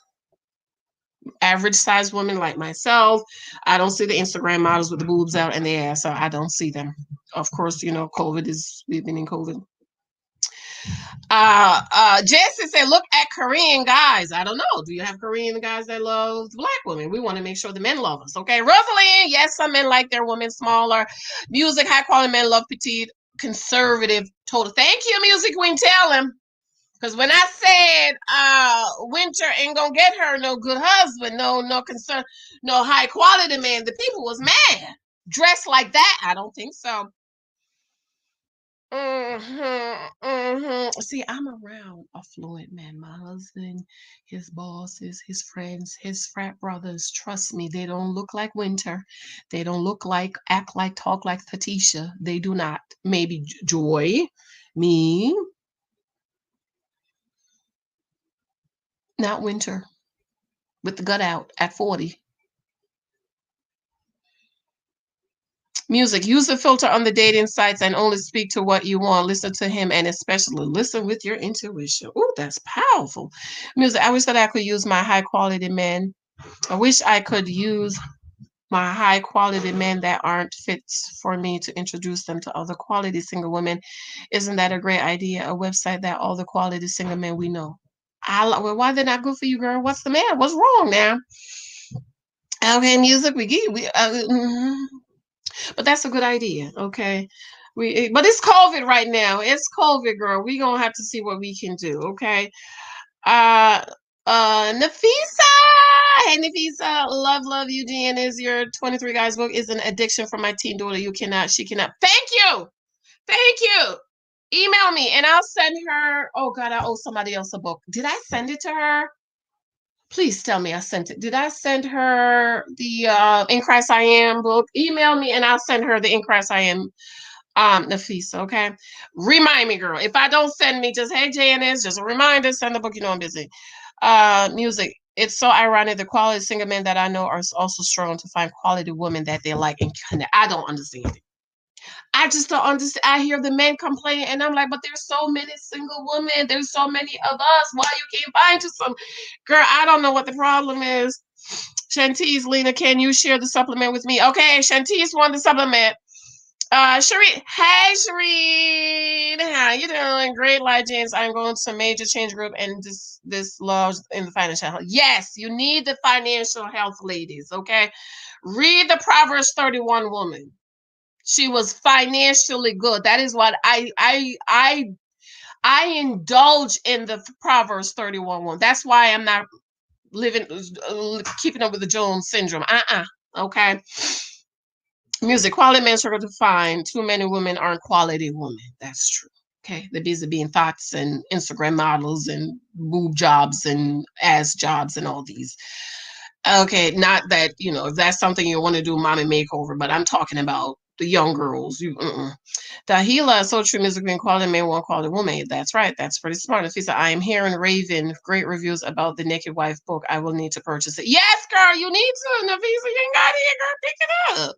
Average size women like myself. I don't see the Instagram models with the boobs out and the ass. So I don't see them. Of course, we've been in COVID. Jesse said, look at Korean guys. I don't know. Do you have Korean guys that love black women? We want to make sure the men love us. Okay. Rosalind, yes, some men like their women smaller. Music, high quality men love petite, conservative, total. Thank you, music queen. Tell him. Because when I said Winter ain't gonna get her no good husband, no concern, no high quality man, the people was mad. Dressed like that? I don't think so. See, I'm around affluent men. My husband, his bosses, his friends, his frat brothers. Trust me, they don't look like Winter. They don't look like, act like, talk like Fatisha. They do not. Maybe Joy, me. Not Winter. With the gut out at 40. Music. Use the filter on the dating sites and only speak to what you want. Listen to him and especially listen with your intuition. Oh, that's powerful. Music. I wish that I could use my high quality men. I wish I could use my high quality men that aren't fit for me to introduce them to other quality single women. Isn't that a great idea? A website that all the quality single men we know. Well, why they're not good for you, girl? What's the matter? What's wrong now? Okay, music. But that's a good idea. Okay. But it's COVID right now. It's COVID, girl. We gonna have to see what we can do. Okay. Nafisa. Hey, Nafisa. Love you, Janice. Your 23 guys book is an addiction for my teen daughter. She cannot. Thank you. Email me and I'll send her. Oh God, I owe somebody else a book. Did I send it to her? Please tell me I sent it. Did I send her the In Christ I Am book? Email me and I'll send her the In Christ I Am Nafisa, okay? Remind me, girl. If I don't send me, just, hey, Janice, just a reminder, send the book, you know I'm busy. Music. It's so ironic. The quality single men that I know are also struggling to find quality women that they like and connect. I don't understand it. I just don't understand. I hear the men complaining, and I'm like, but there's so many single women. There's so many of us. Why you can't find you some? Girl, I don't know what the problem is. Shantice, Lena, can you share the supplement with me? Okay, Shantice won the supplement. Shireen, hey Shireen, how you doing? Great, light James. I'm going to major change group and this laws in the financial health. Yes, you need the financial health, ladies. Okay, read the Proverbs 31 woman. She was financially good. That is what I indulge in the Proverbs 31 woman. That's why I'm not living keeping up with the Jones syndrome. Okay. Music. Quality men struggle to find. Too many women aren't quality women. That's true. Okay. They're busy being thoughts and Instagram models and boob jobs and ass jobs and all these. Okay. Not that, if that's something you want to do, mommy makeover, but I'm talking about the young girls. Dahila, so true. Music being quality man, one quality woman. That's right. That's pretty smart. If he said, I am hearing Raven great reviews about the Naked Wife book. I will need to purchase it. Yes, girl, you need to. Nafisa, you ain't got it, girl. Pick it up.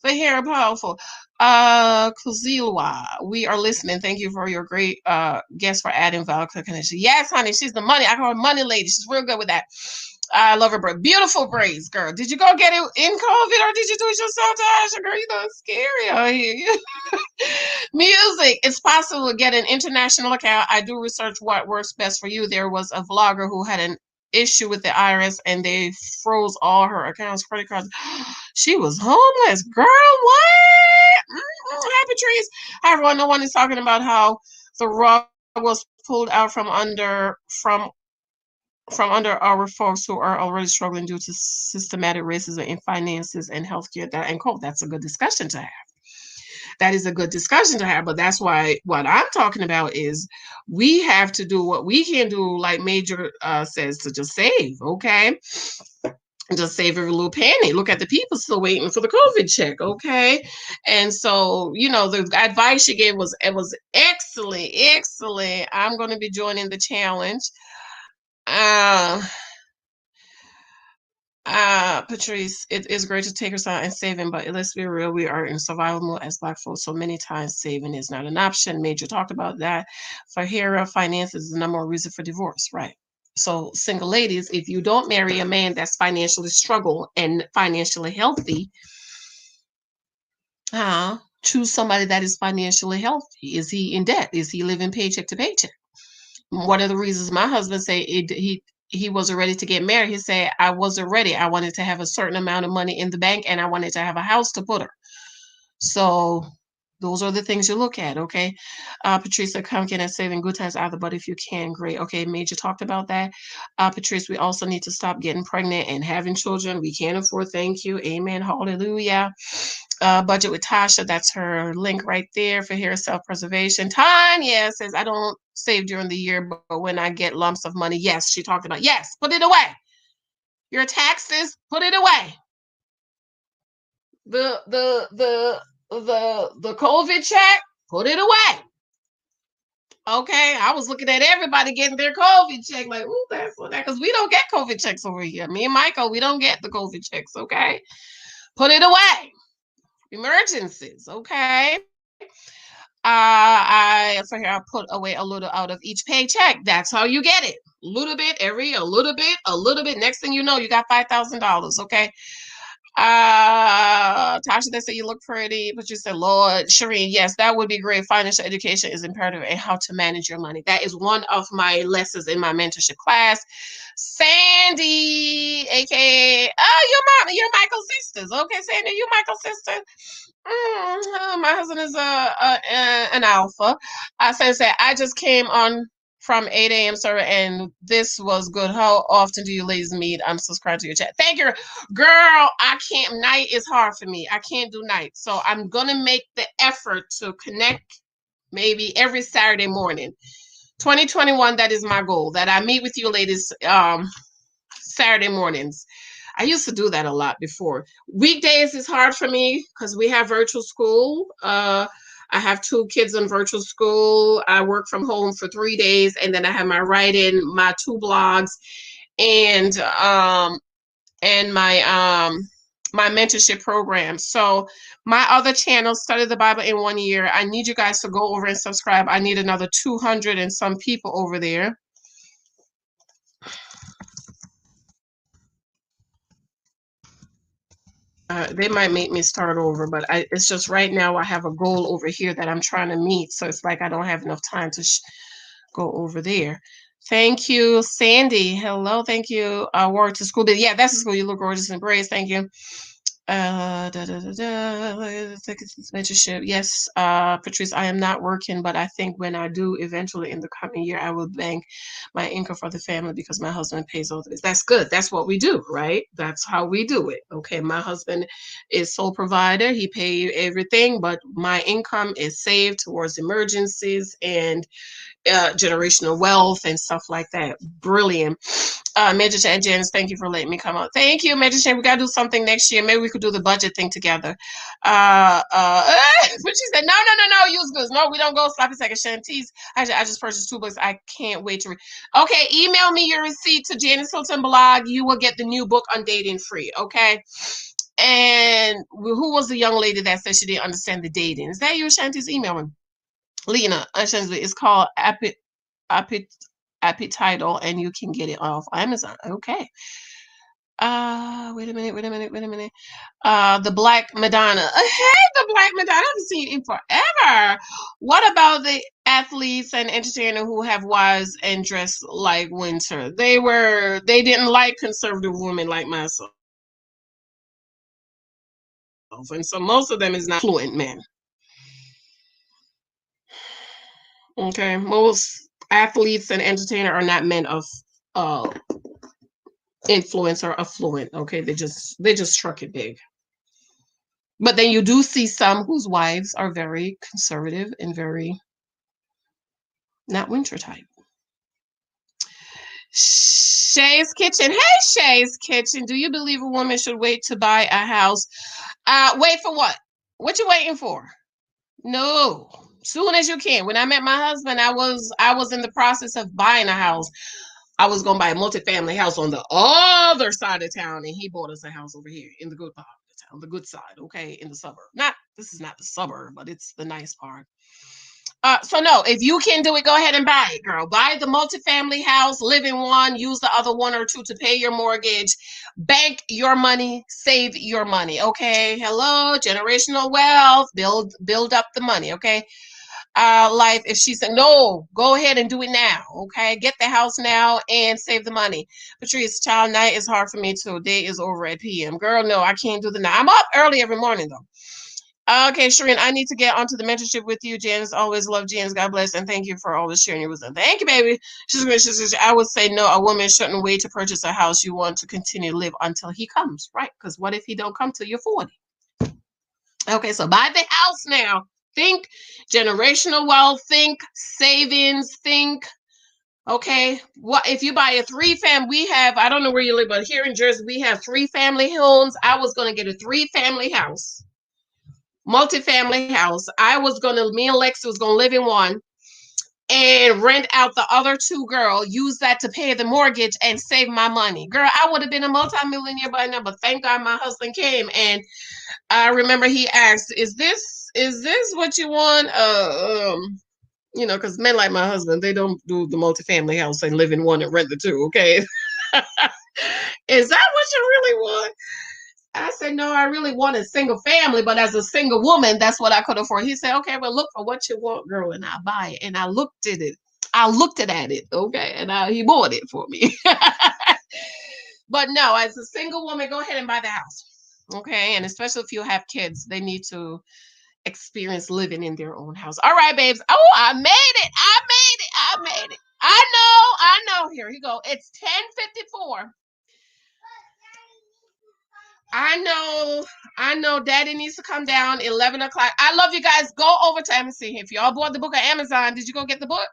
For here, powerful. Kuzilwa, we are listening. Thank you for your great guest for adding value to the connection. Yes, honey, she's the money. I call her money lady. She's real good with that. I love her braid. Beautiful braids, girl. Did you go get it in COVID or did you do it yourself, Tasha? Girl, you know it's scary out here. Music. It's possible to get an international account. I do research what works best for you. There was a vlogger who had an issue with the IRS and they froze all her accounts, credit cards. She was homeless. Girl, what? Happy trees. Hi, everyone. No one is talking about how the rug was pulled out from under our folks who are already struggling due to systematic racism in finances and healthcare. That's a good discussion to have. That is a good discussion to have, but that's why what I'm talking about is we have to do what we can do, like Major says, to just save, okay? Just save every little penny. Look at the people still waiting for the COVID check, okay? And so, the advice she gave was excellent, excellent. I'm going to be joining the challenge. Patrice, it is great to take us out and saving, but let's be real, we are in survival mode as Black folks, so many times saving is not an option. Major talked about that. For Hera, finances is the number one reason for divorce, right? So single ladies, if you don't marry a man that's financially struggle and financially healthy, choose somebody that is financially healthy. Is he in debt? Is he living paycheck to paycheck? One of the reasons my husband say he wasn't ready to get married. He said, I wasn't ready. I wanted to have a certain amount of money in the bank and I wanted to have a house to put her. So those are the things you look at, okay? Patricia, come can and save in good times either, but if you can, great. Okay, Major talked about that. Patrice, we also need to stop getting pregnant and having children. We can't afford, thank you. Amen, hallelujah. Budget with Tasha, that's her link right there for here, self-preservation. Tanya says, I don't save during the year, but when I get lumps of money, yes, she talked about, yes, put it away. Your taxes, put it away. The COVID check, put it away. Okay, I was looking at everybody getting their COVID check, like, ooh, that's what that, because we don't get COVID checks over here. Me and Michael, we don't get the COVID checks, okay? Put it away. Emergencies, okay? I put away a little out of each paycheck. That's how you get it. A little bit every, a little bit. Next thing you know, you got $5,000, okay? Tasha, they said you look pretty, but you said, Lord, Shireen, yes, that would be great. Financial education is imperative and how to manage your money. That is one of my lessons in my mentorship class. Sandy, aka, you're Michael's sisters. Okay, Sandy, you Michael's sister. My husband is an alpha. I just came on from 8 a.m. sir, and this was good. How often do you ladies meet? I'm subscribed to your chat. Thank you, girl. I can't. Night is hard for me. I can't do night, so I'm gonna make the effort to connect maybe every Saturday morning. 2021. That is my goal. That I meet with you ladies Saturday mornings. I used to do that a lot before. Weekdays is hard for me because we have virtual school. I have 2 kids in virtual school. I work from home for 3 days, and then I have my writing, my 2 blogs, and my mentorship program. So my other channel, Study the Bible in 1 Year, I need you guys to go over and subscribe. I need another 200 and some people over there. They might make me start over, but it's just right now I have a goal over here that I'm trying to meet. So it's like I don't have enough time to go over there. Thank you, Sandy. Hello, thank you. Work to school. Yeah, that's the school. You look gorgeous and brave. Thank you. Mentorship. Yes, Patrice, I am not working, but I think when I do eventually in the coming year, I will bank my income for the family because my husband pays all this. That's good. That's what we do, right? That's how we do it. Okay, my husband is sole provider. He pays everything, but my income is saved towards emergencies and generational wealth and stuff like that. Brilliant. Major Chan, Janice, thank you for letting me come out. Thank you, Major Chan. We got to do something next year. Maybe we could do the budget thing together. But she said, no, use goods. No, we don't go sloppy second Shanties. I just purchased 2 books. I can't wait to read. Okay, email me your receipt to Janice Hylton blog. You will get the new book on dating free, okay? And who was the young lady that said she didn't understand the dating? Is that you, Shanties? Email me. Lena, it's called Appetitle, and you can get it off Amazon. Okay. Wait a minute. The Black Madonna. Hey, the Black Madonna. I haven't seen you in forever. What about the athletes and entertainers who have wives and dress like winter? They didn't like conservative women like myself. And so most of them is not fluent men. Okay, most athletes and entertainers are not men of influence or affluent. Okay, they just struck it big. But then you do see some whose wives are very conservative and very not winter type. Shay's Kitchen. Hey, Shay's Kitchen. Do you believe a woman should wait to buy a house? Wait for what? What you waiting for? No. Soon as you can. When I met my husband, I was in the process of buying a house. I was going to buy a multifamily house on the other side of town, and he bought us a house over here in the good part of the town, the good side, okay, in the suburb. This is not the suburb, but it's the nice part. So no, if you can do it, go ahead and buy it, girl. Buy the multifamily house, live in one, use the other 1 or 2 to pay your mortgage, bank your money, save your money, okay? Hello, generational wealth, build up the money, okay? Life, if she said, no, go ahead and do it now, okay? Get the house now and save the money. Patrice, child, night is hard for me too. Day is over at PM. Girl, no, I can't do the night. I'm up early every morning, though. Okay, Shireen, I need to get onto the mentorship with you. Janice, always love Janice. God bless, and thank you for always sharing your wisdom. Thank you, baby. I would say no, a woman shouldn't wait to purchase a house. You want to continue to live until he comes, right? Because what if he don't come till you're 40? Okay, so buy the house now. Think generational wealth, think savings, think, okay, what if you buy a 3-family, we have, I don't know where you live, but here in Jersey, we have 3-family homes. I was going to get a 3-family house, multi-family house. Me and Lexi was going to live in one and rent out the other 2, girl, use that to pay the mortgage and save my money. Girl, I would have been a multimillionaire by now, but thank God my husband came, and I remember he asked, is this what you want? You know, because men like my husband, they don't do the multifamily house and live in one and rent the 2, okay? Is that what you really want? I said, no, I really want a single family, but as a single woman, that's what I could afford. He said, okay, well, look for what you want, girl, and I'll buy it. And I looked at it, okay, and he bought it for me. But no, as a single woman, go ahead and buy the house, okay? And especially if you have kids, they need to experience living in their own house. All right, babes. Oh, I made it. I know. Here you go. It's 10:54. I know daddy needs to come down 11 o'clock. I love you guys. Go over to Amazon. If y'all bought the book on Amazon, did you go get the book?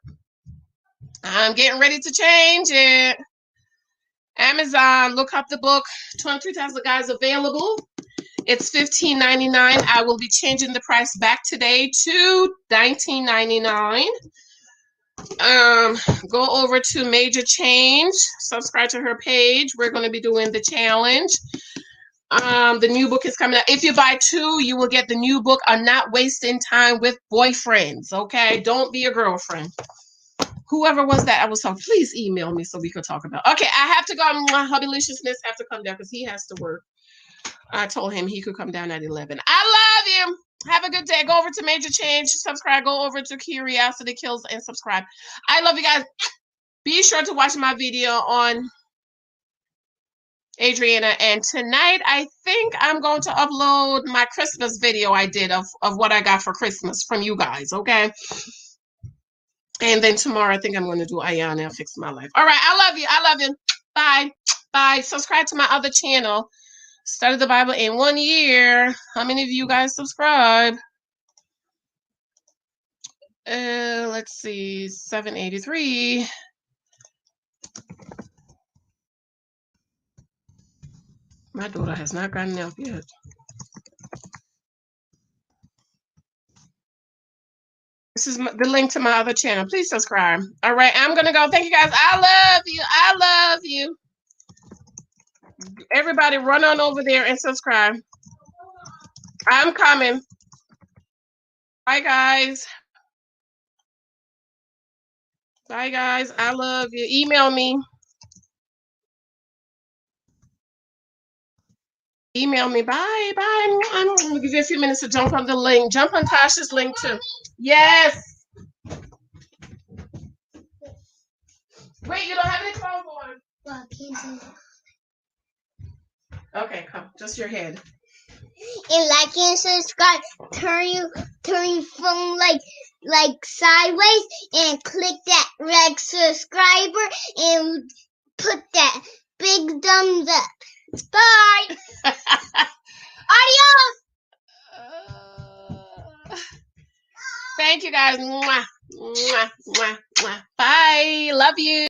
I'm getting ready to change it. Amazon, look up the book. 23,000 guys available. It's $15.99. I will be changing the price back today to $19.99. Go over to Major Change, subscribe to her page. We're going to be doing the challenge. The new book is coming out. If you buy 2, you will get the new book on not wasting time with boyfriends. Okay, don't be a girlfriend. Whoever was that, I was talking, please email me so we could talk about. Okay, I have to go. My hubbyliciousness have to come down because he has to work. I told him he could come down at 11. I love you. Have a good day. Go over to Major Change, subscribe. Go over to Curiosity Kills and subscribe. I love you guys. Be sure to watch my video on Adriana. And tonight, I think I'm going to upload my Christmas video I did of what I got for Christmas from you guys, okay? And then tomorrow, I think I'm going to do Ayana and Fix My Life. All right, I love you. I love you. Bye. Bye. Subscribe to my other channel, Study the Bible in 1 year. How many of you guys subscribe? Let's see, 783. My daughter has not gotten up yet. This is the link to my other channel. Please subscribe. All right, I'm going to go. Thank you, guys. I love you. I love you. Everybody run on over there and subscribe. I'm coming. Bye, guys. Bye, guys. I love you. Email me. Email me. Bye. Bye. I'm going to give you a few minutes to jump on the link. Jump on Tasha's link, too. Yes. Wait, you don't have any clothes on? Okay, come. Just your head. And like and subscribe. Turn your phone like sideways and click that red subscriber and put that big thumbs up. Bye. Adios. Thank you, guys. Mwah, mwah, mwah, mwah. Bye. Love you.